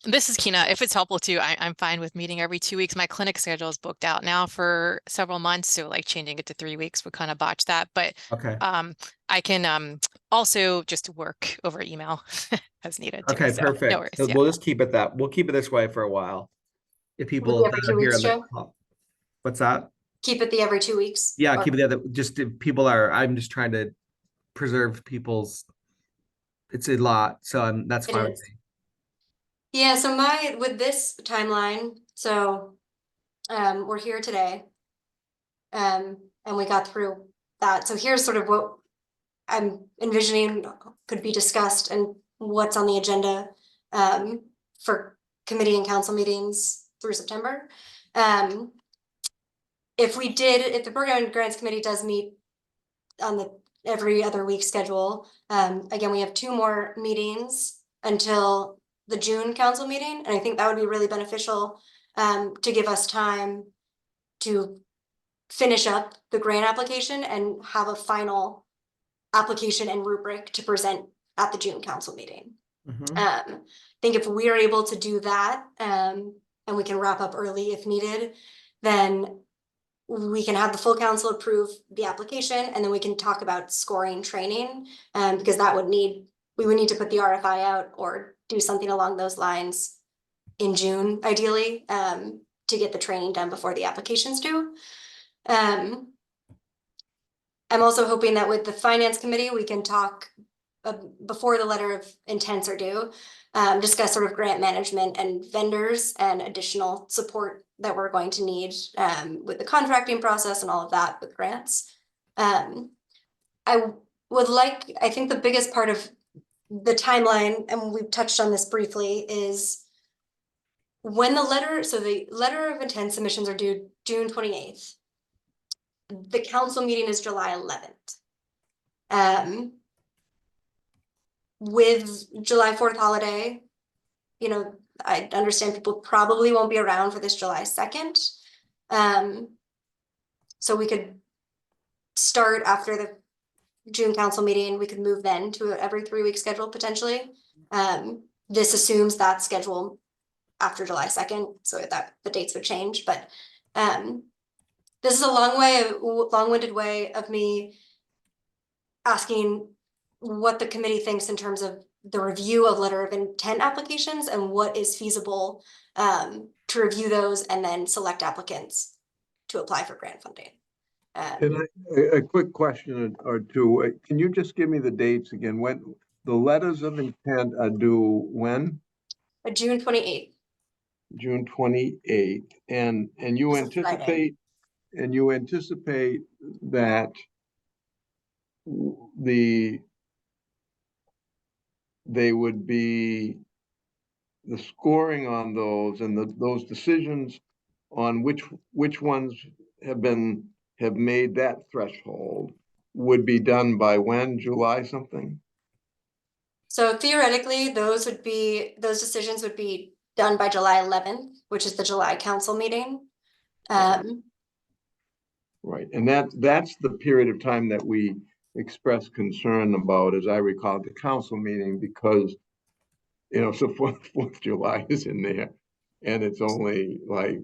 This is Kina. If it's helpful too, I'm fine with meeting every 2 weeks. My clinic schedule is booked out now for several months, so like changing it to 3 weeks would kind of botch that. But okay, I can also just work over email as needed. Too, okay, so perfect. No worries, So yeah. we'll just keep it this way for a while. If people every 2 weeks, Joe? What's that? Keep it the every 2 weeks. Yeah, keep it the other. Just if people I'm just trying to preserve people's. It's a lot, so that's fine with me. Yeah, so with this timeline, so we're here today. And we got through that. So here's sort of what I'm envisioning could be discussed and what's on the agenda for committee and council meetings through September. If the Program and Grants Committee does meet on the every other week schedule, again, we have 2 more meetings until the June council meeting, and I think that would be really beneficial to give us time to finish up the grant application and have a final application and rubric to present at the June council meeting. Mhm. I think if we are able to do that, and we can wrap up early if needed, then we can have the full council approve the application, and then we can talk about scoring training, because we would need to put the RFI out or do something along those lines in June, ideally, to get the training done before the applications due. I'm also hoping that with the finance committee, we can talk before the letter of intents are due, discuss sort of grant management and vendors and additional support that we're going to need with the contracting process and all of that with grants. I think the biggest part of the timeline, and we've touched on this briefly, is when the letter of intent submissions are due June 28th. The council meeting is July 11th. With July 4th holiday, I understand people probably won't be around for this July 2nd. So we could start after the June council meeting. We could move then to every 3-week schedule potentially. This assumes that schedule after July 2nd, so that the dates would change, but this is a long-winded way of me asking what the committee thinks in terms of the review of letter of intent applications and what is feasible to review those and then select applicants to apply for grant funding. And a quick question or two. Can you just give me the dates again? When the letters of intent are due when? June 28th. June 28th. And you This is Friday. anticipate that they would be the scoring on those and those decisions on which ones have made that threshold would be done by when? July something? So theoretically, those decisions would be done by July 11th, which is the July council meeting. Right, and that's the period of time that we expressed concern about, as I recall, at the council meeting, because so 4th of July is in there, and it's only like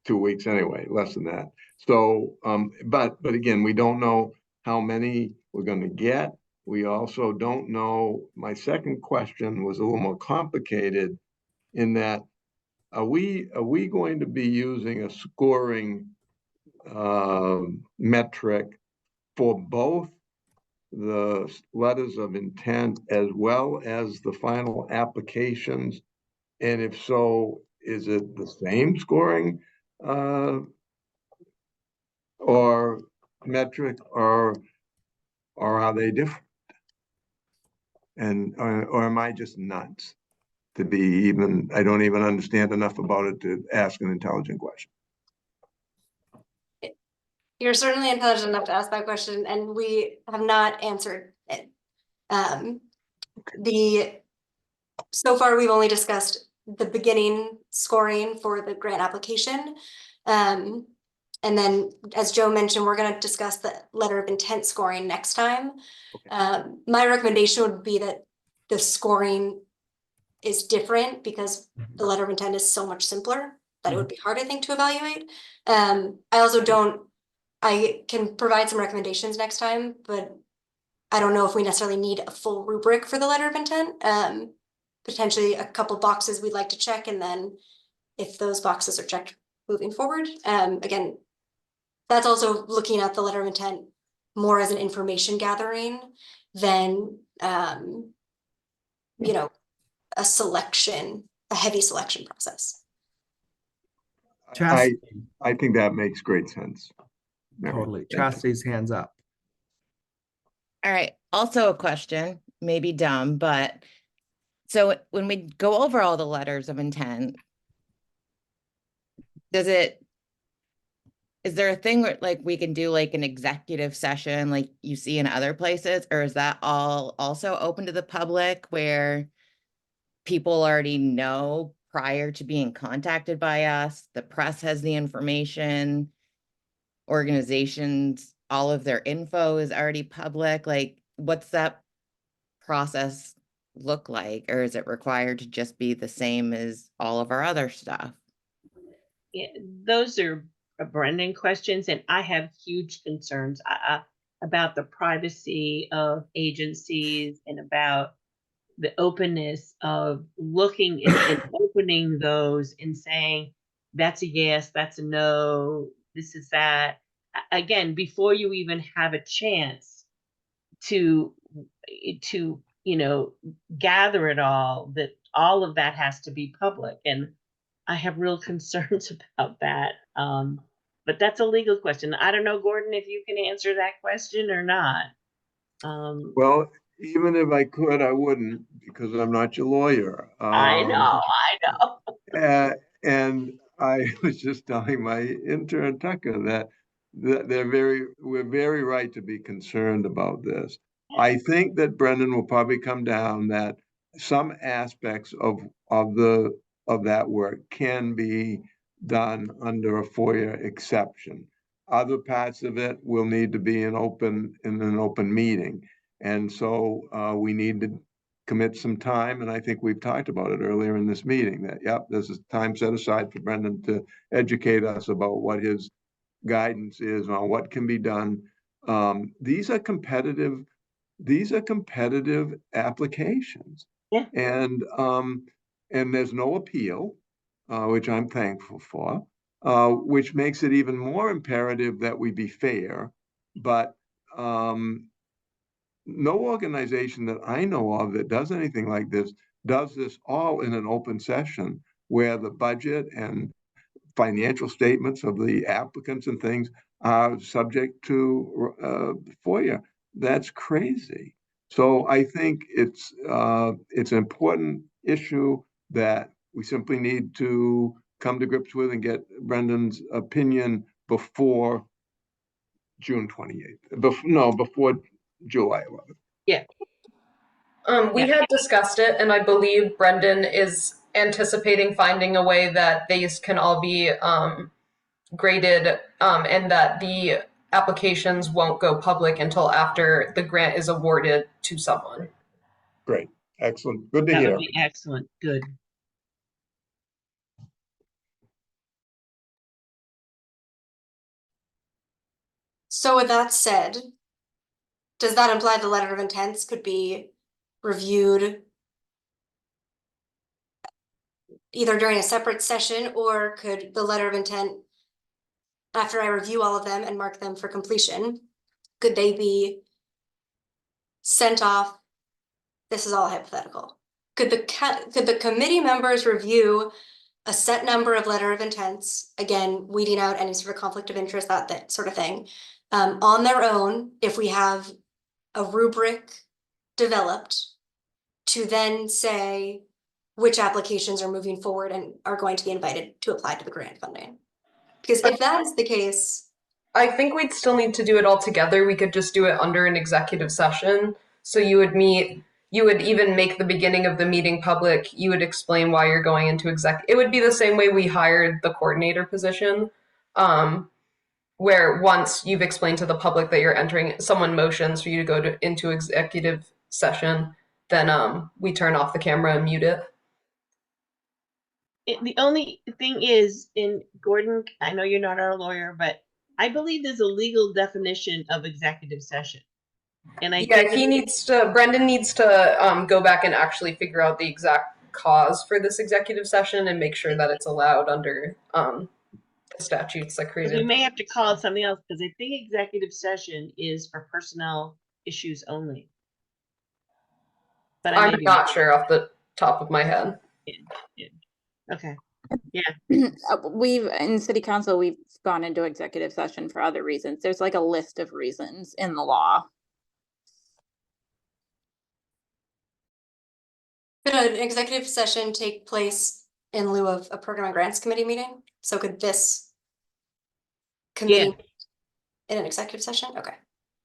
2 weeks anyway, less than that. So, but again, we don't know how many we're going to get. We also don't know. My second question was a little more complicated in that are we going to be using a scoring metric for both the letters of intent as well as the final applications? And if so, is it the same scoring or metric, or are they different? And or am I just nuts to be I don't even understand enough about it to ask an intelligent question? You're certainly intelligent enough to ask that question, and we have not answered it. So far, we've only discussed the beginning scoring for the grant application. And then, as Joe mentioned, we're going to discuss the letter of intent scoring next time. Okay. My recommendation would be that the scoring is different because the letter of intent is so much simpler that it would be hard, I think, to evaluate. I can provide some recommendations next time, but I don't know if we necessarily need a full rubric for the letter of intent. Potentially a couple boxes we'd like to check, and then if those boxes are checked, moving forward. Again, that's also looking at the letter of intent more as an information gathering than a heavy selection process. Chastity, I think that makes great sense. Mary. totally. Thank you. Chastity's hands up. All right, also a question, maybe dumb, but so when we go over all the letters of intent, is there a thing where like we can do like an executive session like you see in other places, or is that all also open to the public where people already know prior to being contacted by us, the press has the information, organizations, all of their info is already public? Like, what's that process look like? Or is it required to just be the same as all of our other stuff? Yeah, those are Brendan questions, and I have huge concerns about the privacy of agencies and about the openness of looking and opening those and saying, that's a yes, that's a no, this is that. Again, before you even have a chance to gather it all, that all of that has to be public. And I have real concerns about that. But that's a legal question. I don't know, Gordon, if you can answer that question or not. Well, even if I could, I wouldn't, because I'm not your lawyer. I know. And I was just telling my intern Tucker that we're very right to be concerned about this. I think that Brendan will probably come down that some aspects of that work can be done under a FOIA exception. Other parts of it will need to be in an open meeting. And so we need to commit some time, and I think we've talked about it earlier in this meeting, that, yep, there's a time set aside for Brendan to educate us about what his guidance is on what can be done. These are competitive applications. Yeah. And there's no appeal, which I'm thankful for, which makes it even more imperative that we be fair. But no organization that I know of that does anything like this does this all in an open session where the budget and financial statements of the applicants and things are subject to FOIA. That's crazy. So I think it's an important issue that we simply need to come to grips with and get Brendan's opinion before June 28th. Before July 11th. Yeah. We had discussed it, and I believe Brendan is anticipating finding a way that these can all be graded, and that the applications won't go public until after the grant is awarded to someone. Great. Excellent. Good to That hear. would be excellent. Good. So with that said, does that imply the letter of intents could be reviewed either during a separate session, or could the letter of intent, after I review all of them and mark them for completion, could they be sent off? This is all hypothetical. Could the committee members review a set number of letter of intents, again, weeding out any sort of conflict of interest, that sort of thing, on their own, if we have a rubric developed, to then say which applications are moving forward and are going to be invited to apply to the grant funding? Because if that is the case, I think we'd still need to do it all together. We could just do it under an executive session. So you would even make the beginning of the meeting public. You would explain why you're going into it would be the same way we hired the coordinator position, where once you've explained to the public that you're entering, someone motions for you to go into executive session, then we turn off the camera and mute it. The only thing is, in Gordon, I know you're not our lawyer, but I believe there's a legal definition of executive session. And Brendan needs to go back and actually figure out the exact cause for this executive session and make sure that it's allowed under the statutes that created. We may have to call it something else, because I think executive session is for personnel issues only. But I'm not sure off the top of my head. Yeah. Okay. We've, in city council, we've gone into executive session for other reasons. There's like a list of reasons in the law. Could an executive session take place in lieu of a program and grants committee meeting? So could this convene in an executive session? Okay.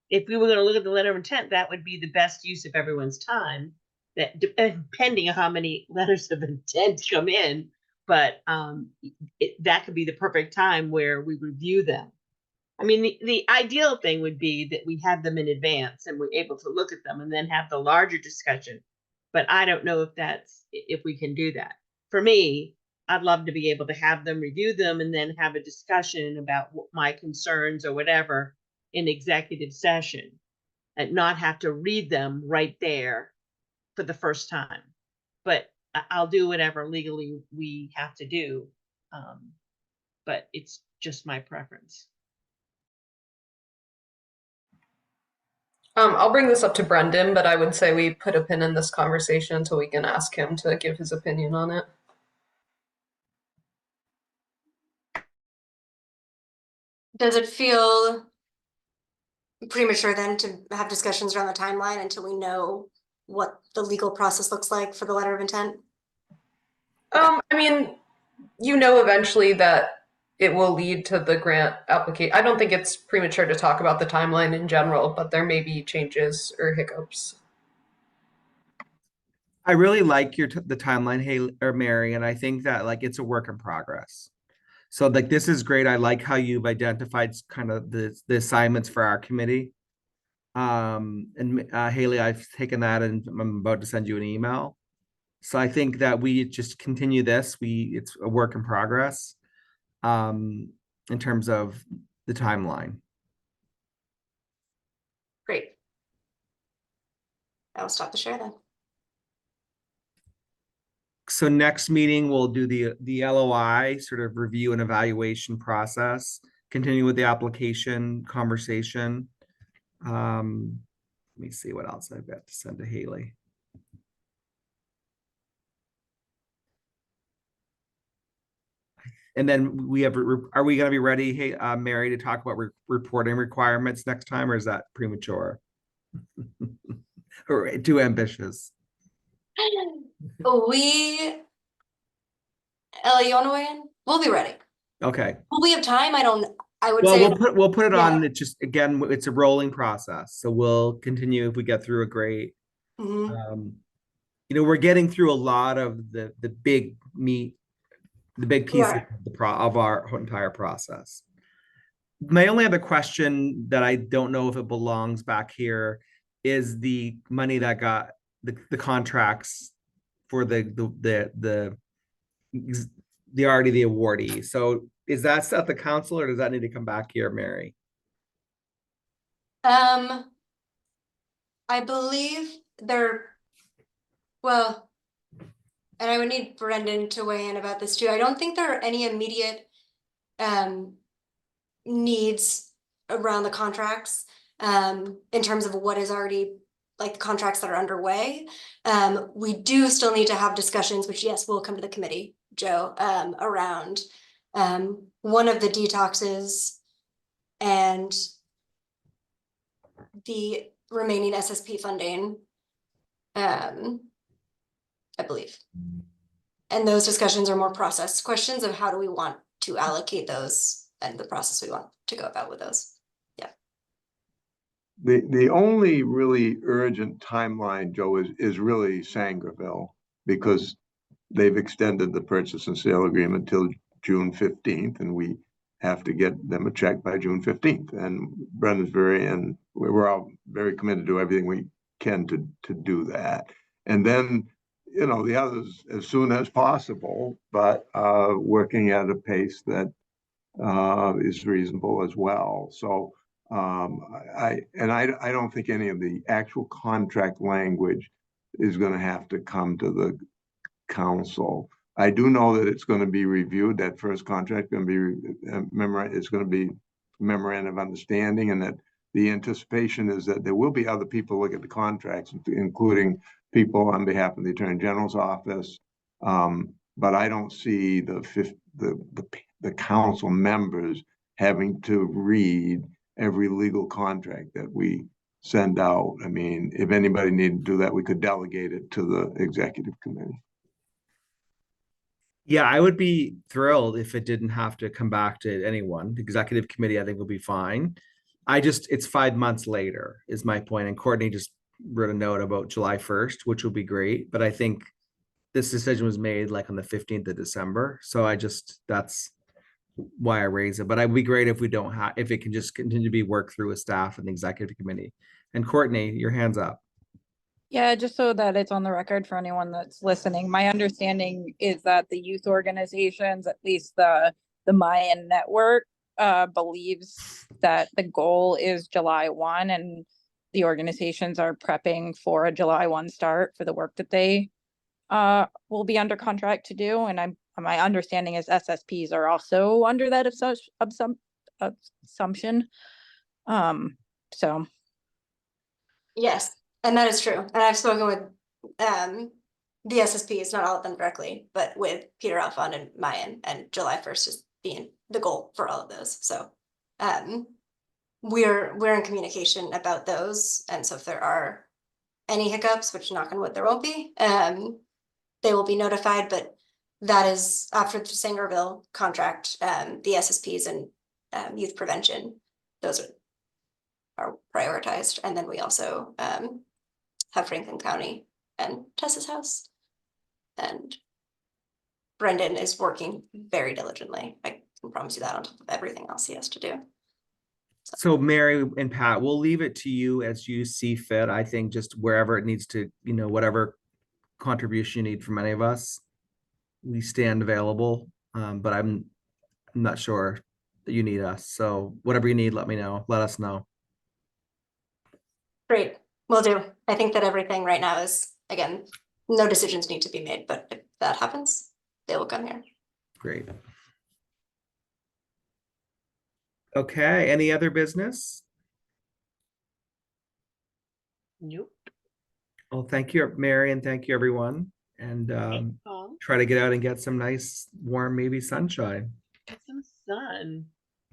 If we were going to look at the letter of intent, that would be the best use of everyone's time. That depending on how many letters of intent come in, but that could be the perfect time where we review them. I mean, the ideal thing would be that we have them in advance and we're able to look at them and then have the larger discussion. But I don't know if we can do that. For me, I'd love to be able to have them review them and then have a discussion about my concerns or whatever in executive session and not have to read them right there for the first time. But I'll do whatever legally we have to do. But it's just my preference. I'll bring this up to Brendan, but I would say we put a pin in this conversation until we can ask him to give his opinion on it. Does it feel premature then to have discussions around the timeline until we know what the legal process looks like for the letter of intent? I mean, eventually that it will lead to the grant application. I don't think it's premature to talk about the timeline in general, but there may be changes or hiccups. I really like the timeline, Haley or Mary, and I think that like it's a work in progress. So like this is great. I like how you've identified kind of the assignments for our committee. And Haley, I've taken that and I'm about to send you an email. So I think that we just continue this. It's a work in progress in terms of the timeline. Great. I'll stop the share then. So next meeting, we'll do the LOI sort of review and evaluation process, continue with the application conversation. Let me see what else I've got to send to Haley. And then are we going to be ready, hey, Mary, to talk about reporting requirements next time, or is that premature? Or too ambitious? Ellie, you want to weigh in? We'll be ready. Okay. Will we have time? I would Well, say. we'll put it on. It's just, again, it's a rolling process. So we'll continue if we get through a great, we're getting through a lot of the big meat, the big piece of our entire process. My only other question that I don't know if it belongs back here is the money that got the contracts for the already the awardee. So is that at the council or does that need to come back here, Mary? I believe well, and I would need Brendan to weigh in about this too. I don't think there are any immediate needs around the contracts in terms of what is already like the contracts that are underway. We do still need to have discussions, which yes, will come to the committee, Joe, around one of the detoxes and the remaining SSP funding, I believe. And those discussions are more process questions of how do we want to allocate those and the process we want to go about with those. Yeah. The only really urgent timeline, Joe, is really Sangerville, because they've extended the purchase and sale agreement till June 15th, and we have to get them a check by June 15th. And Brendan's we're all very committed to do everything we can to do that. And then, the others as soon as possible, but working at a pace that is reasonable as well. So I don't think any of the actual contract language is going to have to come to the council. I do know that it's going to be reviewed. That first contract going to be it's going to be memorandum of understanding, and that the anticipation is that there will be other people look at the contracts, including people on behalf of the Attorney General's office, but I don't see the council members having to read every legal contract that we send out. I mean, if anybody needed to do that, we could delegate it to the executive committee. Yeah, I would be thrilled if it didn't have to come back to anyone. The executive committee, I think, will be fine. It's 5 months later, is my point. And Courtney just wrote a note about July 1st, which will be great. But I think this decision was made like on the 15th of December. So that's why I raise it. But it would be great if we don't have, if it can just continue to be worked through with staff and the executive committee. And Courtney, your hand's up. Yeah, just so that it's on the record for anyone that's listening, my understanding is that the youth organizations, at least the Mayan network, believes that the goal is July 1, and the organizations are prepping for a July 1 start for the work that they will be under contract to do. And my understanding is SSPs are also under that assumption. So Yes, and that is true. And I've spoken with the SSPs, not all of them directly, but with Peter Alfond and Mayan, and July 1st is being the goal for all of those. So we're in communication about those. And so if there are any hiccups, which knock on wood there won't be, they will be notified. But that is after the Sangerville contract, the SSPs and youth prevention, those are prioritized. And then we also have Franklin County and Tessa's house. And Brendan is working very diligently. I can promise you that, on top of everything else he has to do. So Mary and Pat, we'll leave it to you as you see fit. I think just wherever it needs to, whatever contribution you need from any of us, we stand available. But I'm not sure that you need us. So whatever you need, let us know. Great, will do. I think that everything right now is, again, no decisions need to be made, but if that happens, they will come here. Great. Okay, any other business? Nope. Well, thank you, Mary, and thank you, everyone. And try to get out and get some nice, warm, maybe sunshine. Get some sun.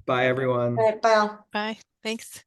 Bye, everyone. All right, bye all. Bye. Thanks.